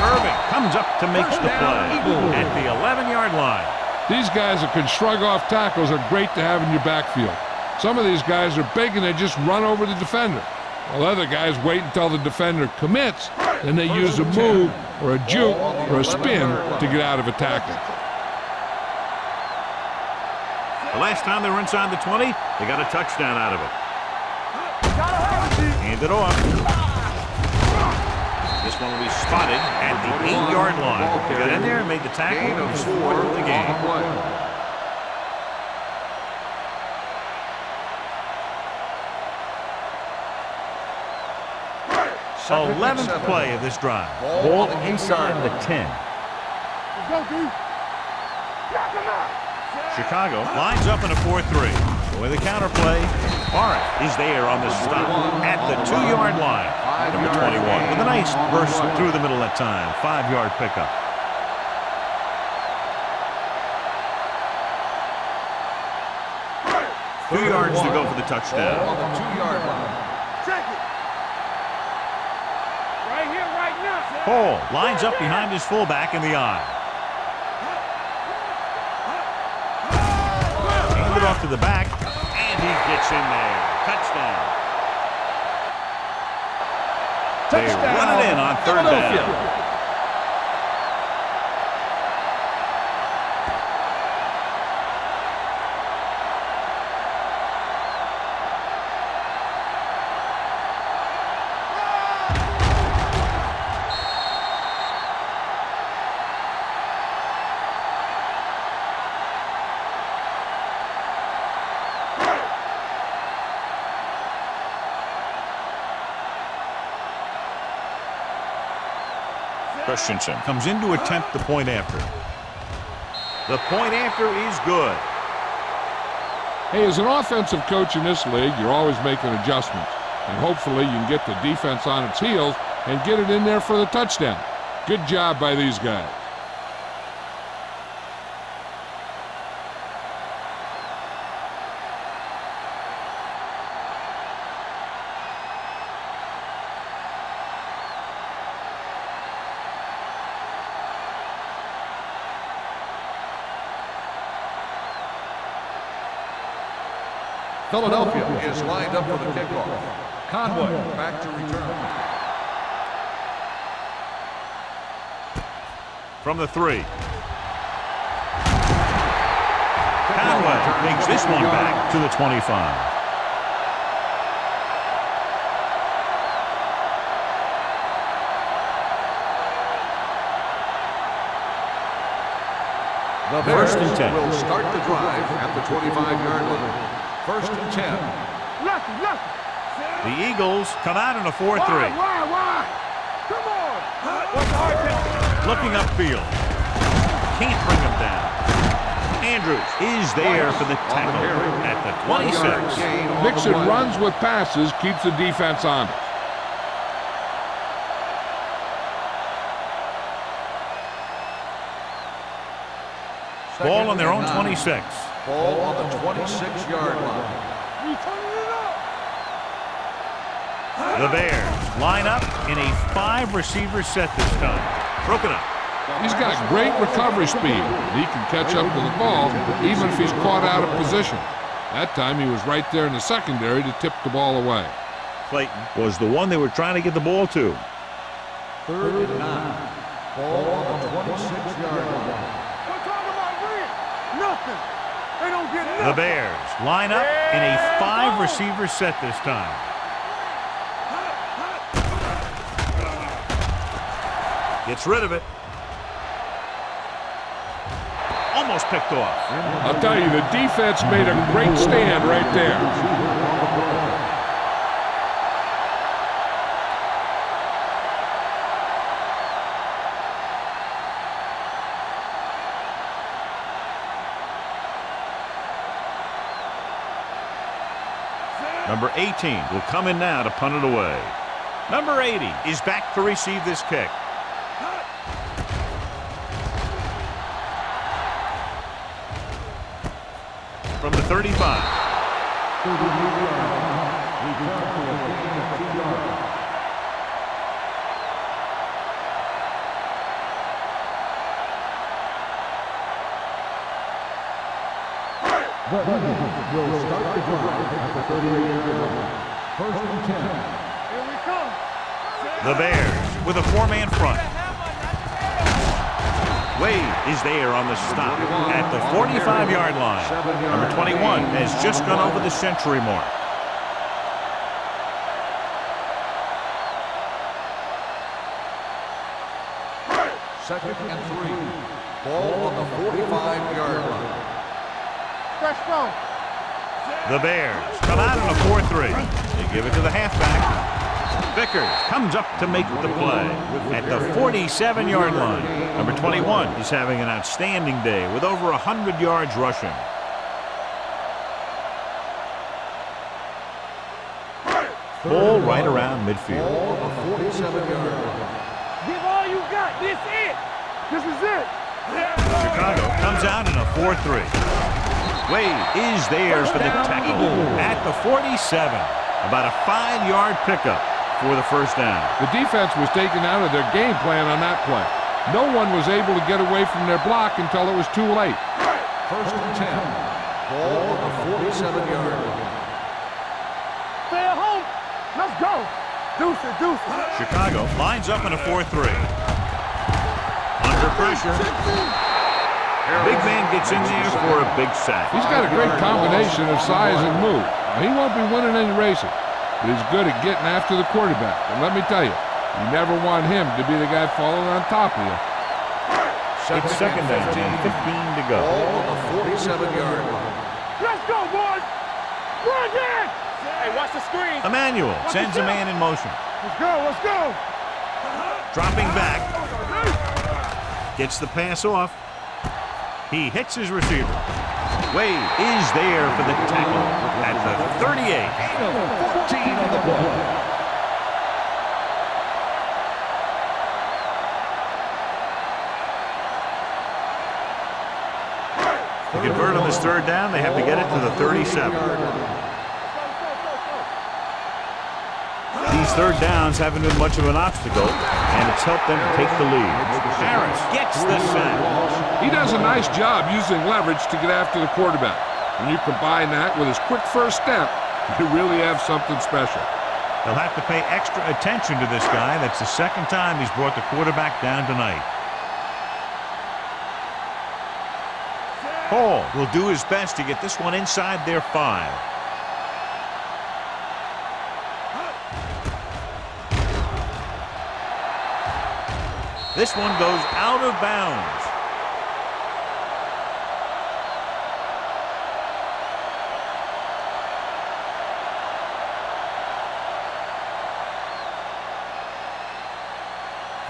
[SPEAKER 1] Irving comes up to make the play at the 11-yard line.
[SPEAKER 2] These guys that can shrug off tackles are great to have in your backfield. Some of these guys are big and they just run over the defender. While other guys wait until the defender commits, then they use a move or a juke or a spin to get out of a tackle.
[SPEAKER 1] The last time they were inside the 20, they got a touchdown out of it. Hand it off. This one will be spotted at the 8-yard line. They got in there and made the tackle. And scored the game. 11th play of this drive. Ball inside the 10. Chicago lines up in a 4-3. With a counter play, Barrett is there on the stop at the 2-yard line. Number 21 with a nice burst through the middle that time. 5-yard pickup. Two yards to go for the touchdown.
[SPEAKER 4] On the 2-yard line.
[SPEAKER 3] Check it. Right here, right now.
[SPEAKER 1] Paul lines up behind his fullback in the eye. Handed off to the back, and he gets in there. Touchdown. They run it in on 3rd down. Christensen comes in to attempt the point after. The point after is good.
[SPEAKER 2] Hey, as an offensive coach in this league, you're always making adjustments. And hopefully you can get the defense on its heels and get it in there for the touchdown. Good job by these guys.
[SPEAKER 4] Philadelphia is lined up for the kickoff. Conway back to return.
[SPEAKER 1] From the 3. Conway takes this one back to the 25.
[SPEAKER 4] The Bears will start the drive at the 25-yard line. 1st and 10.
[SPEAKER 1] The Eagles come out in a 4-3.
[SPEAKER 3] Why? Come on. What's the hard thing?
[SPEAKER 1] Looking upfield. Can't bring him down. Andrews is there for the tackle at the 26.
[SPEAKER 2] Mixon runs with passes, keeps the defense on it.
[SPEAKER 1] Ball on their own 26.
[SPEAKER 4] Ball on the 26-yard line.
[SPEAKER 1] The Bears line up in a 5-receiver set this time. Broken up.
[SPEAKER 2] He's got great recovery speed. He can catch up to the ball even if he's caught out of position. That time he was right there in the secondary to tip the ball away.
[SPEAKER 1] Clayton was the one they were trying to get the ball to.
[SPEAKER 4] 3rd and 9. Ball on the 26-yard line.
[SPEAKER 3] Nothing. They don't get nothing.
[SPEAKER 1] The Bears line up in a 5-receiver set this time. Gets rid of it. Almost picked off.
[SPEAKER 2] I'll tell you, the defense made a great stand right there.
[SPEAKER 1] Number 18 will come in now to punt it away. Number 80 is back to receive this kick. From the 35.
[SPEAKER 5] The defense will start the drive at the 38-yard line. First and 10.
[SPEAKER 3] Here we come.
[SPEAKER 1] The Bears with a four-man front. Wade is there on the stop at the 45-yard line. Number 21 has just gone over the century mark.
[SPEAKER 4] Second and 3. Ball on the 45-yard line.
[SPEAKER 3] Fresh ball.
[SPEAKER 1] The Bears come out in a 4-3. They give it to the halfback. Vickers comes up to make the play at the 47-yard line. Number 21 is having an outstanding day with over 100 yards rushing. Ball right around midfield.
[SPEAKER 4] Ball on the 47-yard line.
[SPEAKER 3] Give all you got. This it. This is it.
[SPEAKER 1] Chicago comes out in a 4-3. Wade is there for the tackle at the 47. About a 5-yard pickup for the first down.
[SPEAKER 2] The defense was taken out of their game plan on that play. No one was able to get away from their block until it was too late.
[SPEAKER 4] First and 10. Ball on the 47-yard line.
[SPEAKER 3] Stay at home. Let's go. Deuce it, deuce it.
[SPEAKER 1] Chicago lines up in a 4-3. Under pressure. Big man gets in there for a big sack.
[SPEAKER 2] He's got a great combination of size and move. He won't be winning any races, but he's good at getting after the quarterback. And let me tell you, you never want him to be the guy falling on top of you.
[SPEAKER 1] It's second down, 15 to go.
[SPEAKER 4] Ball on the 47-yard line.
[SPEAKER 3] Let's go, boys. Run again. Hey, watch the screen.
[SPEAKER 1] Emmanuel sends a man in motion.
[SPEAKER 3] Let's go, let's go.
[SPEAKER 1] Dropping back. Gets the pass off. He hits his receiver. Wade is there for the tackle at the 38.
[SPEAKER 5] 14 on the play.
[SPEAKER 1] To convert on this third down, they have to get it to the 37. These third downs haven't been much of an obstacle, and it's helped them to take the lead. Harris gets the sack.
[SPEAKER 2] He does a nice job using leverage to get after the quarterback. When you combine that with his quick first step, you really have something special.
[SPEAKER 1] They'll have to pay extra attention to this guy. That's the second time he's brought the quarterback down tonight. Hall will do his best to get this one inside their 5. This one goes out of bounds.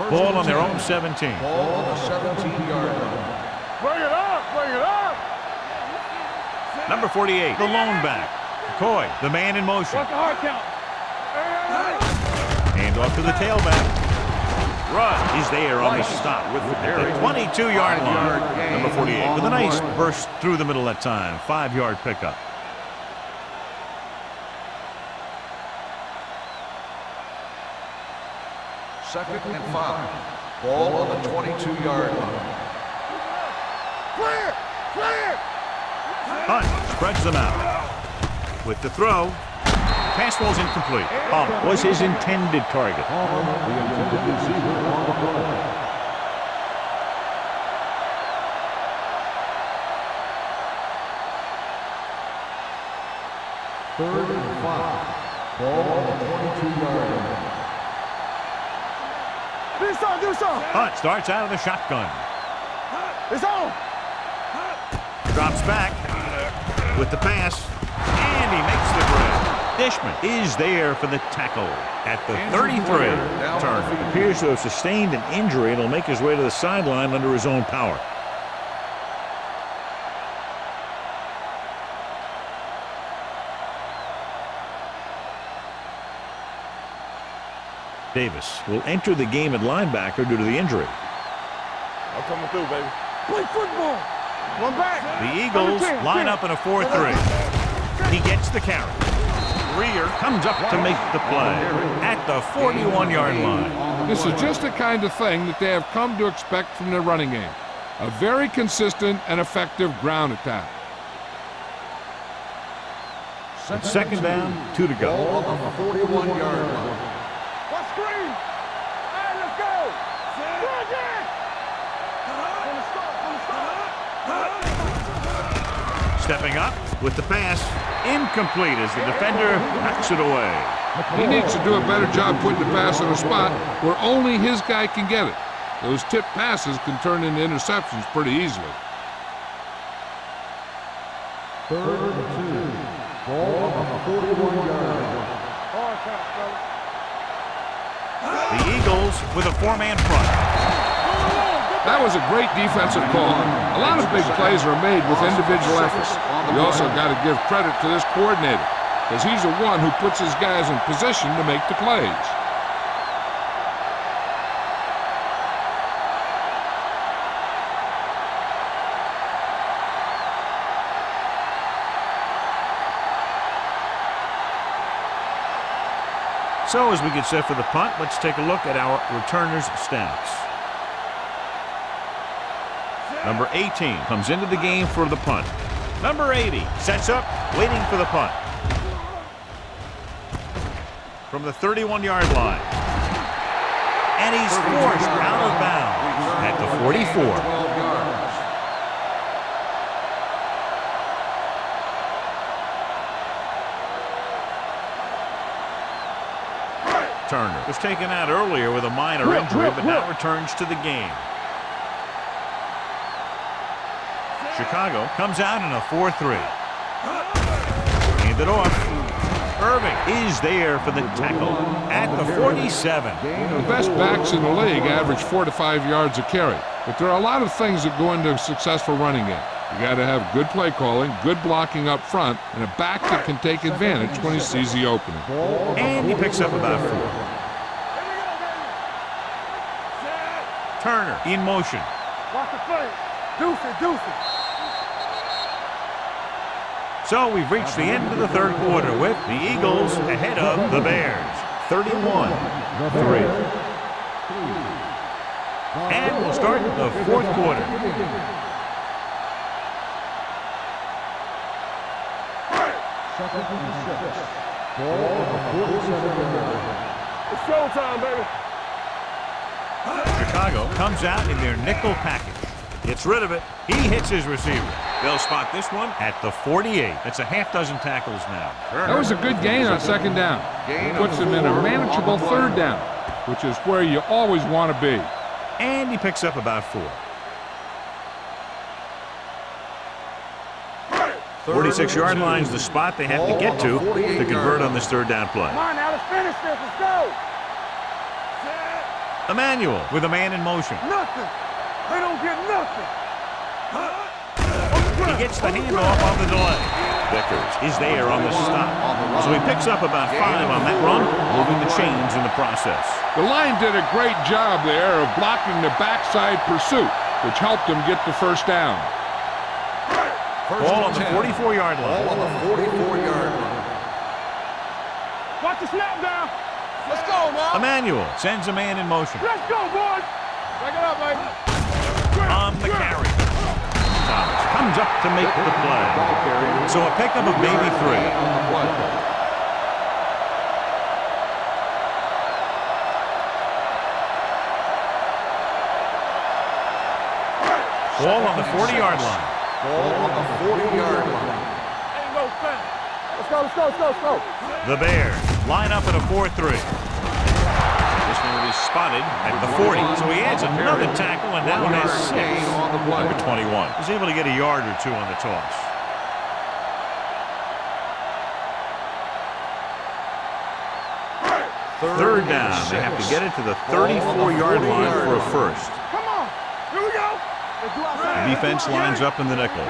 [SPEAKER 1] Ball on their own 17.
[SPEAKER 4] Ball on the 17-yard line.
[SPEAKER 3] Bring it up, bring it up.
[SPEAKER 1] Number 48, the lone back. McCoy, the man in motion.
[SPEAKER 3] What's the hard count?
[SPEAKER 1] Hand off to the tailback. Rudd is there on the stop with the 22-yard line. Number 48 with a nice burst through the middle that time. 5-yard pickup.
[SPEAKER 4] Second and 5. Ball on the 22-yard line.
[SPEAKER 3] Clear, clear.
[SPEAKER 1] Hunt spreads them out. With the throw. Pass ball's incomplete. Was his intended target.
[SPEAKER 5] The intended receiver on the play. Third and 5. Ball on the 22-yard line.
[SPEAKER 3] Do something.
[SPEAKER 1] Hunt starts out of the shotgun.
[SPEAKER 3] It's on.
[SPEAKER 1] Drops back with the pass. And he makes the grab. Dishman is there for the tackle at the 33. Turner appears to have sustained an injury and will make his way to the sideline under his own power. Davis will enter the game at linebacker due to the injury.
[SPEAKER 3] I'm coming through, baby. Play football. One back.
[SPEAKER 1] The Eagles line up in a 4-3. He gets the carry. Greer comes up to make the play at the 41-yard line.
[SPEAKER 2] This is just the kind of thing that they have come to expect from their running game. A very consistent and effective ground attack.
[SPEAKER 1] It's second down, 2 to go.
[SPEAKER 4] Ball on the 41-yard line.
[SPEAKER 3] What screen? Hey, let's go. Good, yeah.
[SPEAKER 1] Stepping up with the pass. Incomplete as the defender knocks it away.
[SPEAKER 2] He needs to do a better job putting the pass in a spot where only his guy can get it. Those tip passes can turn into interceptions pretty easily.
[SPEAKER 5] 3rd and 2. Ball on the 41-yard line.
[SPEAKER 1] The Eagles with a 4-man front.
[SPEAKER 2] That was a great defensive call. A lot of big plays are made with individual efforts. You also got to give credit to this coordinator, because he's the one who puts his guys in position to make the plays.
[SPEAKER 1] So as we get set for the punt, let's take a look at our returners' stats. Number 18 comes into the game for the punt. Number 80 sets up, waiting for the punt. From the 31-yard line. And he's forced out of bounds at the 44.
[SPEAKER 4] 12 yards.
[SPEAKER 1] Turner was taken out earlier with a minor injury, but now returns to the game. Chicago comes out in a 4-3. Hand it off. Irving is there for the tackle at the 47.
[SPEAKER 2] The best backs in the league average 4 to 5 yards a carry, but there are a lot of things that go into a successful running game. You got to have good play calling, good blocking up front, and a back that can take advantage when he sees the opening.
[SPEAKER 1] And he picks up about 4. Turner in motion.
[SPEAKER 3] Watch the play. Deuce it.
[SPEAKER 1] So we've reached the end of the third quarter with the Eagles ahead of the Bears, 31-3. And we'll start the fourth quarter.
[SPEAKER 5] Second and 6. Ball on the 47-yard line.
[SPEAKER 3] It's showtime, baby.
[SPEAKER 1] Chicago comes out in their nickel package. Gets rid of it. He hits his receiver. They'll spot this one at the 48. That's a half dozen tackles now.
[SPEAKER 2] That was a good gain on second down. Puts him in a manageable third down, which is where you always want to be.
[SPEAKER 1] And he picks up about 4. 46-yard line's the spot they have to get to convert on this third down play.
[SPEAKER 3] Come on now, let's finish this. Let's go.
[SPEAKER 1] Emmanuel with a man in motion.
[SPEAKER 3] Nothing. They don't get nothing.
[SPEAKER 1] He gets the handoff on the delay. Vickers is there on the stop. So he picks up about 5 on that run, moving the chains in the process.
[SPEAKER 2] The line did a great job there of blocking the backside pursuit, which helped him get the first down.
[SPEAKER 1] Ball on the 44-yard line.
[SPEAKER 4] Ball on the 44-yard line.
[SPEAKER 3] Watch the snap down. Let's go now.
[SPEAKER 1] Emmanuel sends a man in motion.
[SPEAKER 3] Let's go, boys. Break it up, baby.
[SPEAKER 1] On the carry. Thomas comes up to make the play. So a pickup of maybe 3. Ball on the 40-yard line.
[SPEAKER 4] Ball on the 40-yard line.
[SPEAKER 3] Ain't no thing. Let's go.
[SPEAKER 1] The Bears line up at a 4-3. This one will be spotted at the 40. So he adds another tackle and now has 6. Number 21 is able to get a yard or 2 on the toss. Third down. They have to get it to the 34-yard line for a first.
[SPEAKER 3] Come on. Here we go.
[SPEAKER 1] The defense lines up in the nickel.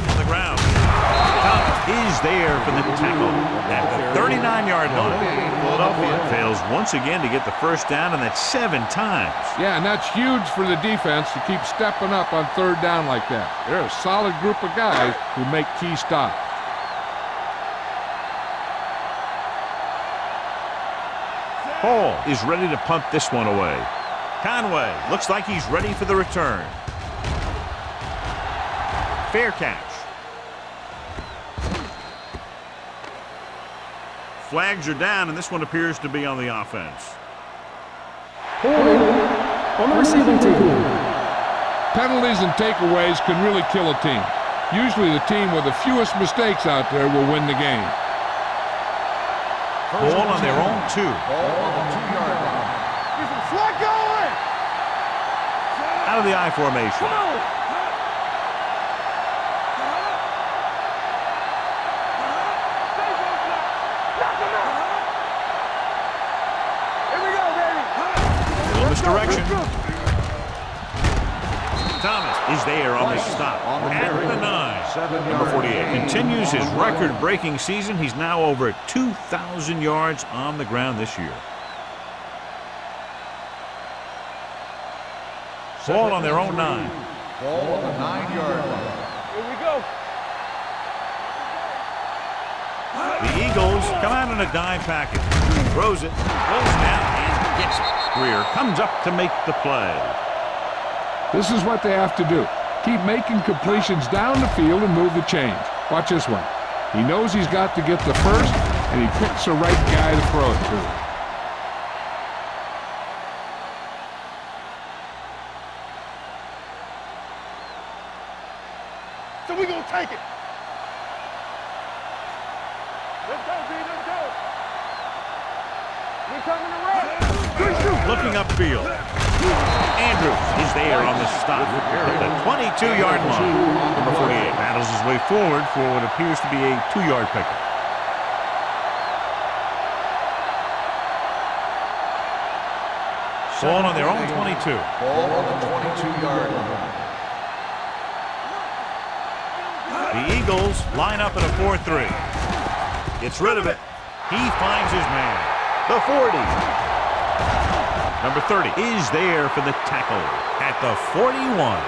[SPEAKER 1] On the ground. Thomas is there for the tackle at the 39-yard line. Philadelphia fails once again to get the first down, and that's 7 times.
[SPEAKER 2] Yeah, and that's huge for the defense to keep stepping up on third down like that. They're a solid group of guys who make key stops.
[SPEAKER 1] Hall is ready to punt this one away. Conway looks like he's ready for the return. Fair catch. flags are down, and this one appears to be on the offense.
[SPEAKER 5] Holding on the receiving team.
[SPEAKER 2] Penalties and takeaways can really kill a team. Usually the team with the fewest mistakes out there will win the game.
[SPEAKER 1] Ball on their own 2.
[SPEAKER 4] Ball on the 2-yard line.
[SPEAKER 3] Get some slack going.
[SPEAKER 1] Out of the I formation.
[SPEAKER 3] Come on. Here we go, baby.
[SPEAKER 1] Little misdirection. Thomas is there on the stop at the 9. Number 48 continues his record-breaking season. He's now over 2,000 yards on the ground this year. Ball on their own 9.
[SPEAKER 4] Ball on the 9-yard line.
[SPEAKER 3] Here we go.
[SPEAKER 1] The Eagles come out in a dime package. Throws it, goes down, and gets it. Greer comes up to make the play.
[SPEAKER 2] This is what they have to do. Keep making completions down the field and move the chains. Watch this one. He knows he's got to get the first, and he picks the right guy to throw it to.
[SPEAKER 3] So we gonna take it. Let's go, B. Let's go. We coming to run.
[SPEAKER 1] Looking upfield. Andrews is there on the stop at the 22-yard line. Number 48 battles his way forward for what appears to be a 2-yard pickup. Ball on their own 22.
[SPEAKER 4] Ball on the 22-yard line.
[SPEAKER 1] The Eagles line up in a 4-3. Gets rid of it. He finds his man. The 40. Number 30 is there for the tackle at the 41.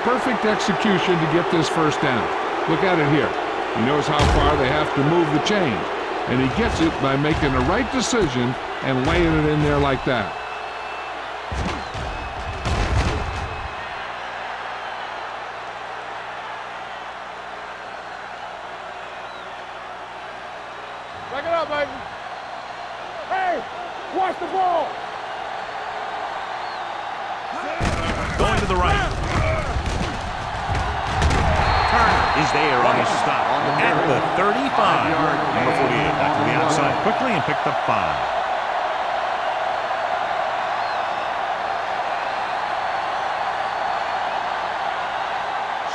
[SPEAKER 2] Perfect execution to get this first down. Look at it here. He knows how far they have to move the chains, and he gets it by making the right decision and laying it in there like that.
[SPEAKER 3] Back it up, baby. Hey, watch the ball.
[SPEAKER 1] Going to the right. Turner is there on his stop at the 35. Number 48 back to the outside quickly and picked up 5.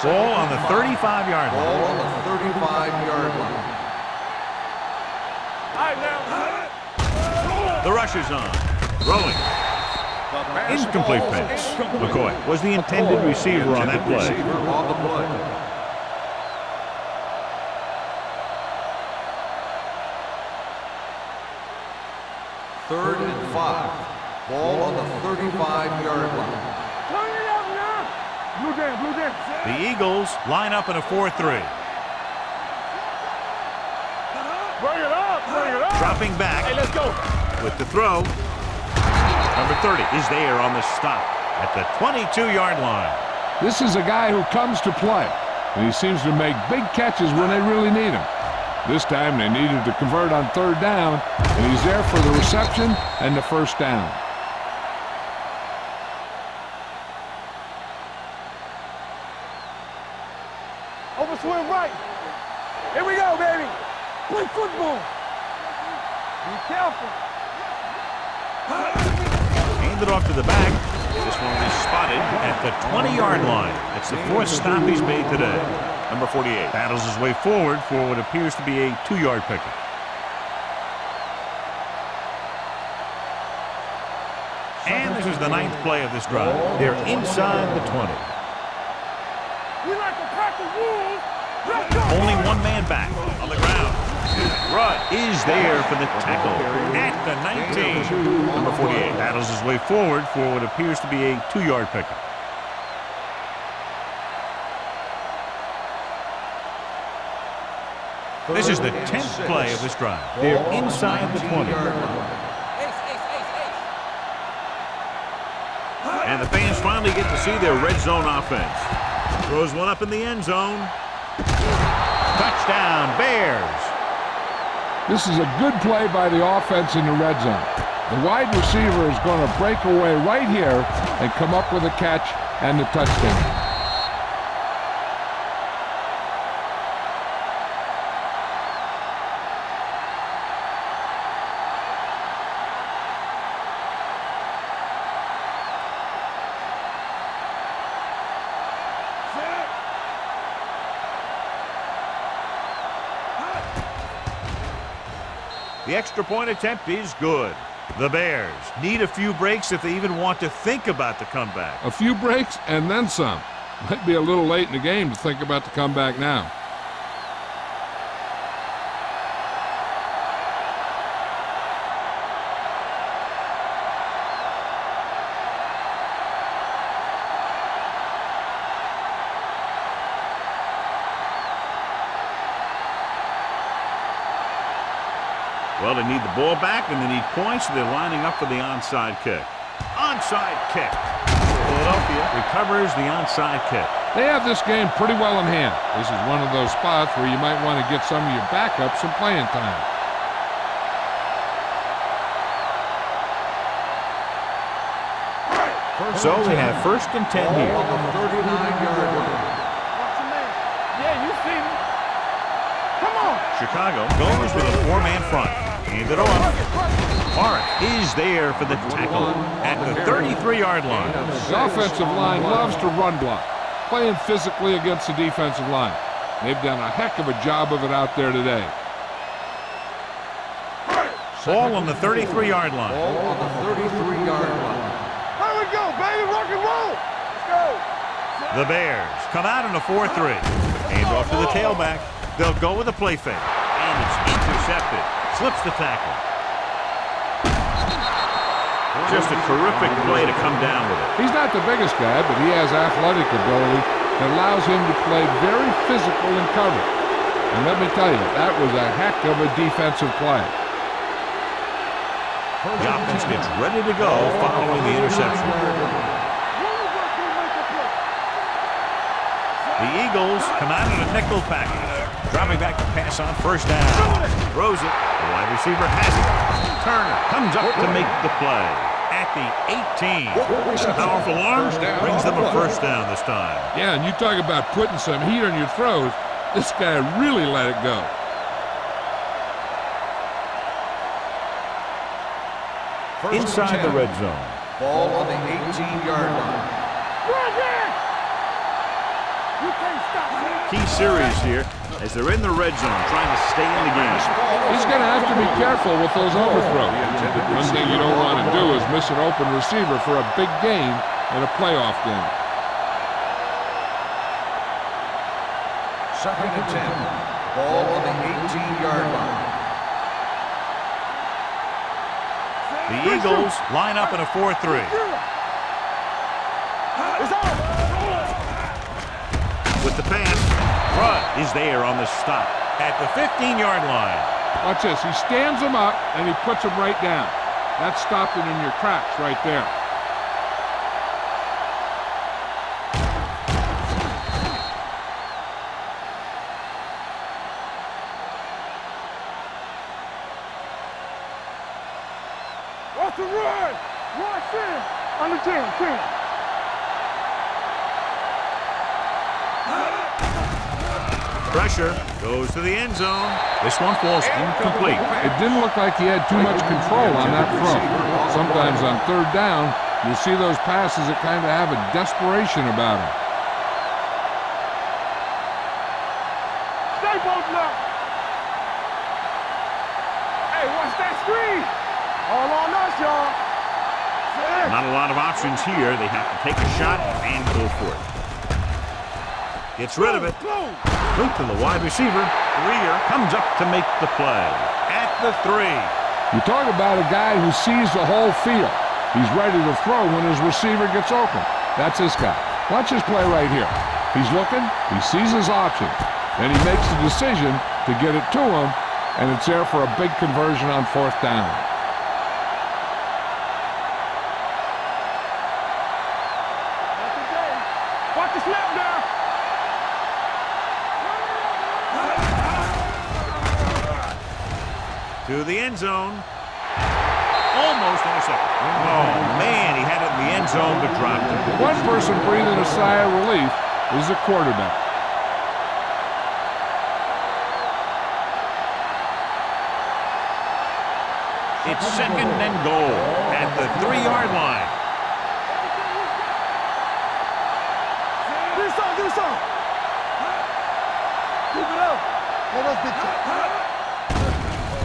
[SPEAKER 1] Ball on the 35-yard line.
[SPEAKER 4] Ball on the 35-yard line.
[SPEAKER 3] All right, now.
[SPEAKER 1] The rush is on. Throwing. Incomplete pass. McCoy was the intended receiver on that play.
[SPEAKER 4] Receiver on the play. Third and 5. Ball on the 35-yard line.
[SPEAKER 3] Turn it up now. Blue down, blue down.
[SPEAKER 1] The Eagles line up in a 4-3.
[SPEAKER 3] Bring it up, bring it up.
[SPEAKER 1] Dropping back.
[SPEAKER 3] Hey, let's go.
[SPEAKER 1] With the throw. Number 30 is there on the stop at the 22-yard line.
[SPEAKER 2] This is a guy who comes to play, and he seems to make big catches when they really need him. This time they needed to convert on third down, and he's there for the reception and the first down.
[SPEAKER 3] Over swing right. Here we go, baby. Play football. Be careful.
[SPEAKER 1] Handed off to the back. This one will be spotted at the 20-yard line. It's the 4th stop he's made today. Number 48 battles his way forward for what appears to be a 2-yard pickup. And this is the 9th play of this drive. They're inside the 20.
[SPEAKER 3] We like to pack the wolves. Let's go.
[SPEAKER 1] Only one man back on the ground. Rudd is there for the tackle at the 19. Number 48 battles his way forward for what appears to be a 2-yard pickup. This is the 10th play of this drive. They're inside the 20. And the fans finally get to see their red zone offense. Throws one up in the end zone. Touchdown, Bears.
[SPEAKER 2] This is a good play by the offense in the red zone. The wide receiver is going to break away right here and come up with a catch and the touchdown.
[SPEAKER 1] The extra point attempt is good. The Bears need a few breaks if they even want to think about the comeback.
[SPEAKER 2] A few breaks and then some. Might be a little late in the game to think about the comeback now.
[SPEAKER 1] Well, they need the ball back and they need points, so they're lining up for the onside kick. Onside kick. Philadelphia recovers the onside kick.
[SPEAKER 2] They have this game pretty well in hand. This is one of those spots where you might want to get some of your backups some playing time.
[SPEAKER 1] So they have 1st and 10 here.
[SPEAKER 4] On the 39-yard line.
[SPEAKER 3] Yeah, you see me. Come on.
[SPEAKER 1] Chicago goes with a 4-man front. Hand it off. Park is there for the tackle at the 33-yard line.
[SPEAKER 2] The offensive line loves to run block, playing physically against the defensive line. They've done a heck of a job of it out there today.
[SPEAKER 1] Ball on the 33-yard line.
[SPEAKER 4] Ball on the 33-yard line.
[SPEAKER 3] Here we go, baby. Rock and roll. Let's go.
[SPEAKER 1] The Bears come out in a 4-3. Hand off to the tailback. They'll go with a play fake. And it's intercepted. Slips the tackle. Just a terrific play to come down with it.
[SPEAKER 2] He's not the biggest guy, but he has athletic ability that allows him to play very physical in coverage. And let me tell you, that was a heck of a defensive play.
[SPEAKER 1] The offense gets ready to go following the interception. The Eagles come out in a nickel package. Dropping back to pass on 1st down. Throws it. The wide receiver has it. Turner comes up to make the play. At the 18. Powerful arms brings them a 1st down this time.
[SPEAKER 2] Yeah, and you talk about putting some heat on your throws. This guy really let it go.
[SPEAKER 1] Inside the red zone.
[SPEAKER 4] Ball on the 18-yard line.
[SPEAKER 3] You can't stop me.
[SPEAKER 1] Key series here as they're in the red zone trying to stay in the game.
[SPEAKER 2] He's going to have to be careful with those overthrows. One thing you don't want to do is miss an open receiver for a big gain in a playoff game.
[SPEAKER 4] 2nd and 10. Ball on the 18-yard line.
[SPEAKER 1] The Eagles line up in a 4-3. With the pass, Rudd is there on the stop at the 15-yard line.
[SPEAKER 2] Watch this. He stands him up, and he puts him right down. That stopped it in your tracks right there.
[SPEAKER 3] Watch the run. Watch it. On the 10.
[SPEAKER 1] Pressure goes to the end zone. This one falls incomplete.
[SPEAKER 2] It didn't look like he had too much control on that throw. Sometimes on 3rd down, you see those passes that kind of have a desperation about them.
[SPEAKER 3] Stay both left. Hey, watch that screen. All on us, y'all.
[SPEAKER 1] Not a lot of options here. They have to take a shot and go for it. Gets rid of it. Loop to the wide receiver. Greer comes up to make the play. At the 3.
[SPEAKER 2] You talk about a guy who sees the whole field. He's ready to throw when his receiver gets open. That's this guy. Watch this play right here. He's looking. He sees his option. Then he makes the decision to get it to him, and it's there for a big conversion on 4th down.
[SPEAKER 3] Watch the snap now.
[SPEAKER 1] To the end zone. Almost intercepted. Oh, man, he had it in the end zone, but dropped it.
[SPEAKER 2] One person breathing a sigh of relief is the quarterback.
[SPEAKER 1] It's second and goal at the 3-yard line.
[SPEAKER 3] Do something. Keep it up. Let us get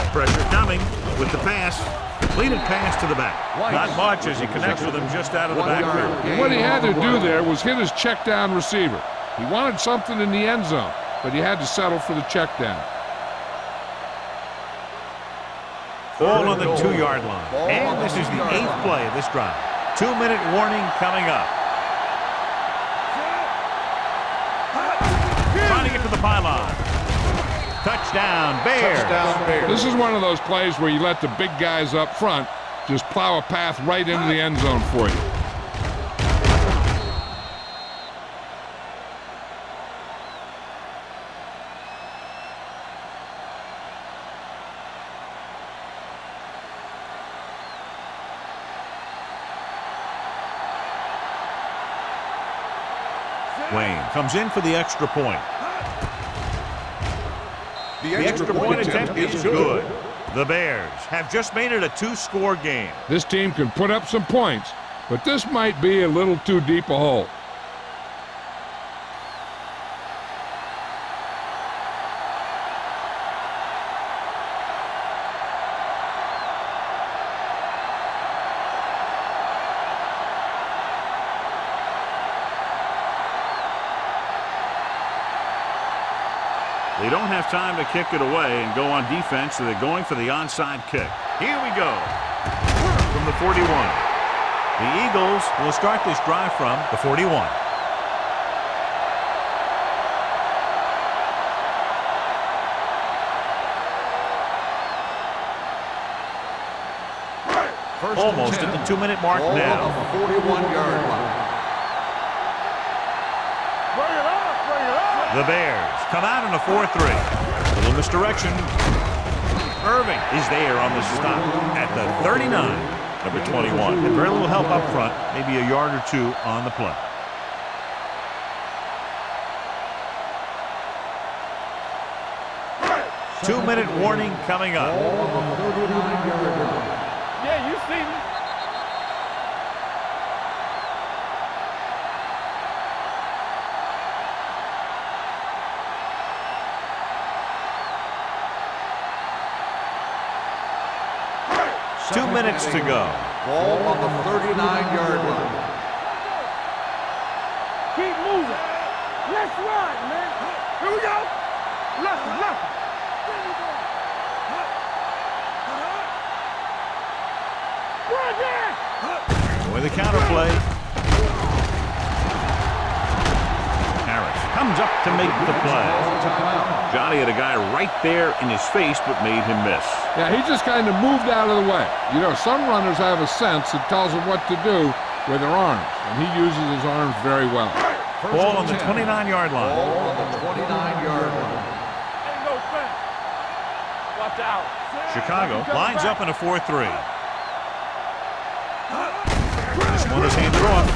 [SPEAKER 1] Pressure coming with the pass. Completed pass to the back. Not much as he connects with him just out of the backfield.
[SPEAKER 2] What he had to do there was hit his check down receiver. He wanted something in the end zone, but he had to settle for the check down.
[SPEAKER 1] Ball on the 2-yard line. And this is the 8th play of this drive. 2-minute warning coming up. Trying to get to the pylon. Touchdown, Bears.
[SPEAKER 2] This is one of those plays where you let the big guys up front just plow a path right into the end zone for you.
[SPEAKER 1] Wayne comes in for the extra point. The extra point attempt is good. The Bears have just made it a 2-score game.
[SPEAKER 2] This team can put up some points, but this might be a little too deep a hole.
[SPEAKER 1] They don't have time to kick it away and go on defense, so they're going for the onside kick. Here we go. From the 41. The Eagles will start this drive from the 41. Almost at the 2-minute mark now.
[SPEAKER 4] 41-yard line.
[SPEAKER 1] The Bears come out in a 4-3. A little misdirection. Irving is there on the stop at the 39. Number 21. And very little help up front. Maybe a yard or two on the play. Two-minute warning coming up.
[SPEAKER 3] Yeah, you see me.
[SPEAKER 1] Two minutes to go.
[SPEAKER 4] Ball on the 39-yard line.
[SPEAKER 3] Keep moving. Let's run, man. Here we go. Left. Run there.
[SPEAKER 1] With the counter play. Harris comes up to make the play. Johnny had a guy right there in his face, but made him miss.
[SPEAKER 2] Yeah, he just kind of moved out of the way. You know, some runners have a sense that tells them what to do with their arms, and he uses his arms very well.
[SPEAKER 1] Ball on the 29-yard line.
[SPEAKER 4] Ball on the 29-yard line.
[SPEAKER 3] Ain't no fence. Watch out.
[SPEAKER 1] Chicago lines up in a 4-3. This one is handed off.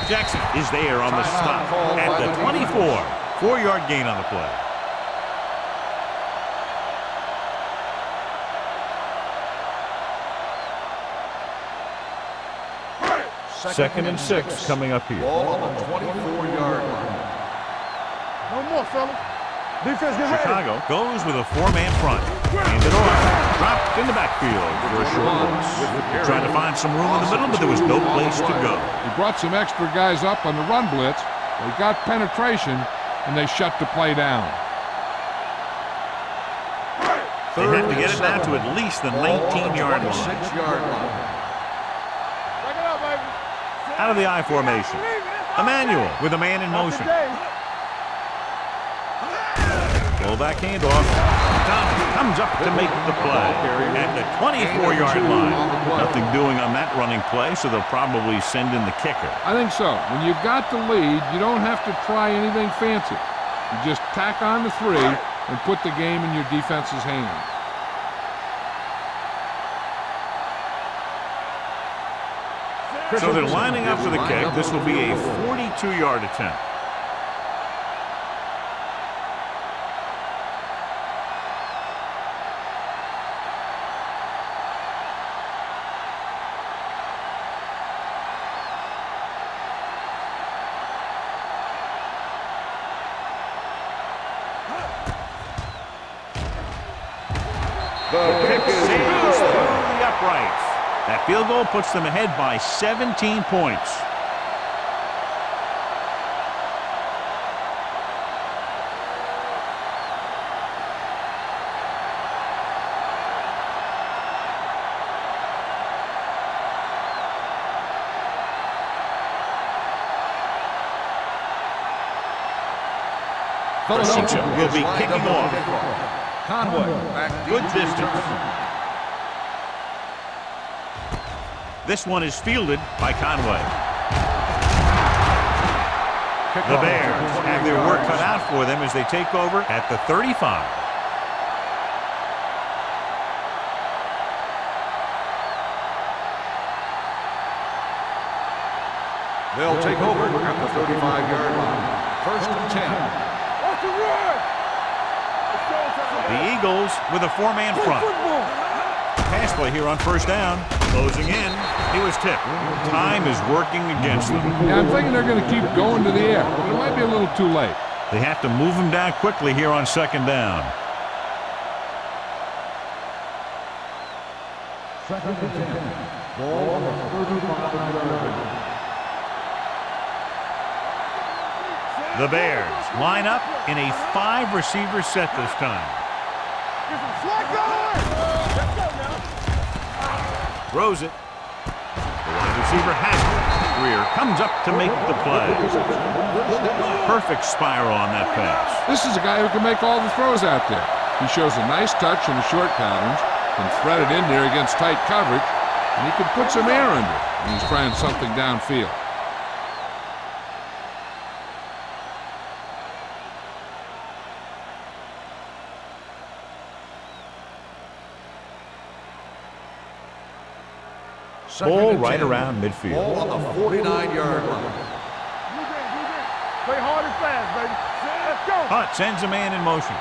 [SPEAKER 1] Jackson is there on the stop at the 24. 4-yard gain on the play. Second and 6 coming up here.
[SPEAKER 4] Ball on the 24-yard line.
[SPEAKER 3] No more, fella. Defense, get ready.
[SPEAKER 1] Chicago goes with a 4-man front. Handed off. Dropped in the backfield for a short loss. Trying to find some room in the middle, but there was no place to go.
[SPEAKER 2] He brought some extra guys up on the run blitz. They got penetration, and they shut the play down.
[SPEAKER 1] They have to get it down to at least the 19-yard line.
[SPEAKER 4] 26-yard line.
[SPEAKER 3] Back it up, baby.
[SPEAKER 1] Out of the I formation. Emmanuel with a man in motion. Fullback handoff. Thomas comes up to make the play at the 24-yard line. Nothing doing on that running play, so they'll probably send in the kicker.
[SPEAKER 2] I think so. When you've got the lead, you don't have to try anything fancy. You just tack on the 3 and put the game in your defense's hands.
[SPEAKER 1] So they're lining up for the kick. This will be a 42-yard attempt.
[SPEAKER 4] The kick is
[SPEAKER 1] Sails through the uprights. That field goal puts them ahead by 17 points. Philadelphia will be kicking off.
[SPEAKER 4] Conway.
[SPEAKER 1] Good distance. This one is fielded by Conway. The Bears have their work cut out for them as they take over at the 35.
[SPEAKER 4] They'll take over at the 35-yard line. First and 10.
[SPEAKER 3] What's the run?
[SPEAKER 1] The Eagles with a four-man front. Pass play here on first down. Closing in. He was tipped. Time is working against them.
[SPEAKER 2] Yeah, I'm thinking they're going to keep going to the air, but it might be a little too late.
[SPEAKER 1] They have to move him down quickly here on second down.
[SPEAKER 5] Second and 10. Ball on the 35-yard line.
[SPEAKER 1] The Bears line up in a 5-receiver set this time. Throws it. The wide receiver has it. Greer comes up to make the play. Perfect spiral on that pass.
[SPEAKER 2] This is a guy who can make all the throws out there. He shows a nice touch in the short patterns, can thread it in there against tight coverage, and he can put some air under it when he's trying something downfield.
[SPEAKER 1] Ball right around midfield.
[SPEAKER 4] Ball on the 49-yard line.
[SPEAKER 3] Play hard and fast, baby. Let's go.
[SPEAKER 1] Hunt sends a man in motion.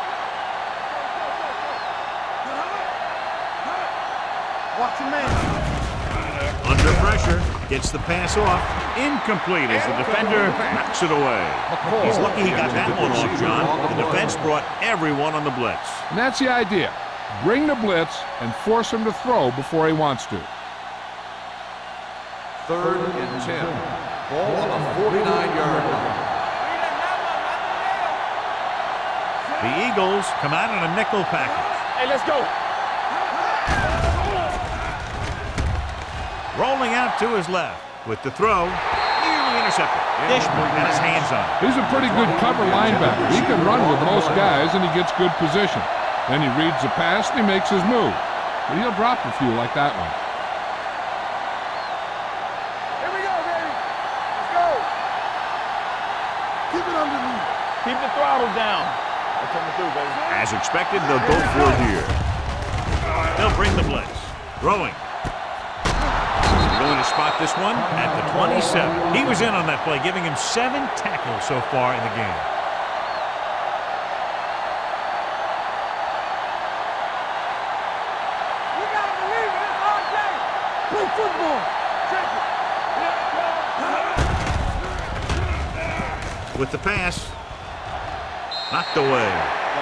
[SPEAKER 3] Watch your man.
[SPEAKER 1] Under pressure, gets the pass off. Incomplete as the defender knocks it away. He's lucky he got that one off, John. The defense brought everyone on the blitz.
[SPEAKER 2] And that's the idea. Bring the blitz and force him to throw before he wants to.
[SPEAKER 4] Third and 10. Ball on the 49-yard line.
[SPEAKER 1] The Eagles come out in a nickel package.
[SPEAKER 3] Hey, let's go.
[SPEAKER 1] Rolling out to his left with the throw. Nearly intercepted. Dishman had his hands on it.
[SPEAKER 2] He's a pretty good cover linebacker. He can run with most guys, and he gets good position. Then he reads the pass, and he makes his move. But he'll drop a few like that one.
[SPEAKER 3] Keep the throttle down. That's coming through, baby.
[SPEAKER 1] As expected, they'll go for it here. They'll bring the blitz. Throwing. Going to spot this one at the 27. He was in on that play, giving him 7 tackles so far in the game.
[SPEAKER 3] You gotta believe it. It's our day. Play football. Check it.
[SPEAKER 1] With the pass. Knocked away.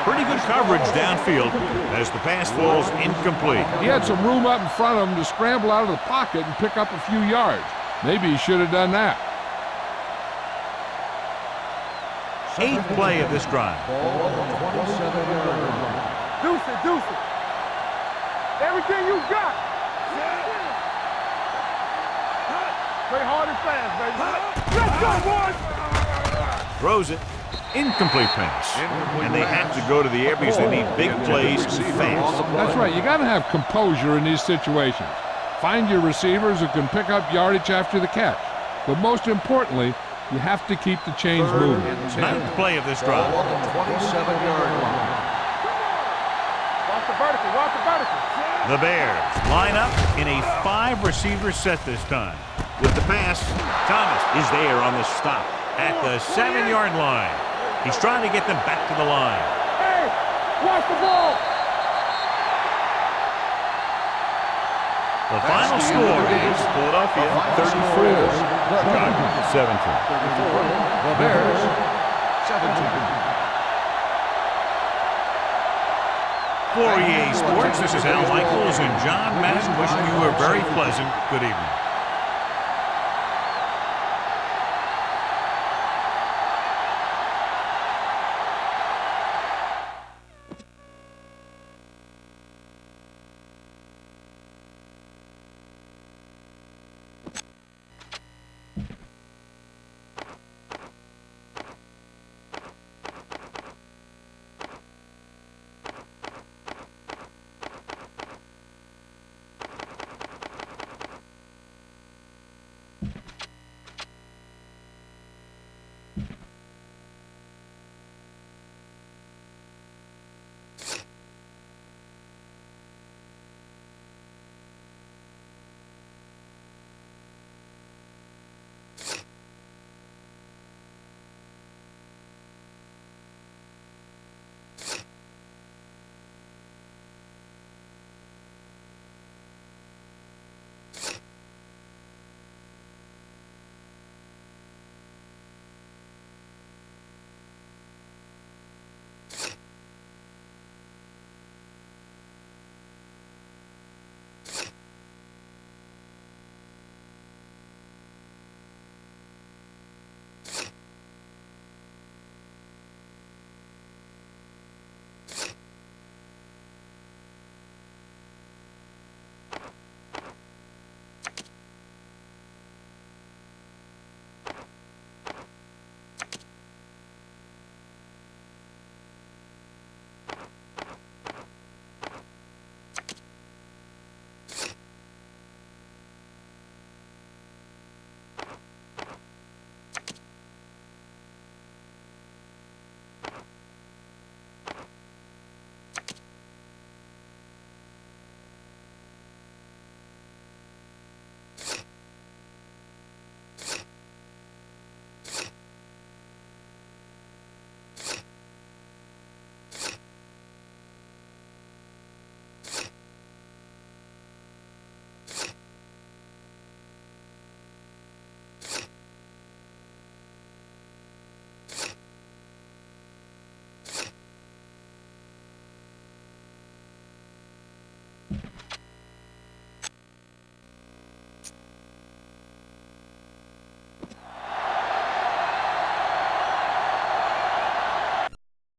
[SPEAKER 1] Pretty good coverage downfield as the pass falls incomplete.
[SPEAKER 2] He had some room up in front of him to scramble out of the pocket and pick up a few yards. Maybe he should have done that.
[SPEAKER 1] 8th play of this drive.
[SPEAKER 5] Ball on the 27-yard line.
[SPEAKER 3] Deuce it, deuce it. Everything you got. Play hard and fast, baby. Let's go, boys.
[SPEAKER 1] Throws it. Incomplete pass. And they have to go to the air because they need big plays fast.
[SPEAKER 2] That's right. You got to have composure in these situations. Find your receivers who can pick up yardage after the catch. But most importantly, you have to keep the chains moving.
[SPEAKER 1] 9th play of this drive.
[SPEAKER 4] Ball on the 27-yard line.
[SPEAKER 3] Watch the vertical, watch the vertical.
[SPEAKER 1] The Bears line up in a 5-receiver set this time. with the pass. Thomas is there on the stop at the 7-yard line. He's trying to get them back to the line.
[SPEAKER 3] Hey, watch the ball.
[SPEAKER 1] The final score is Philadelphia 34, Chicago 17.
[SPEAKER 4] The Bears 17.
[SPEAKER 1] For EA Sports, this is Al Michaels and John Madden wishing you a very pleasant good evening.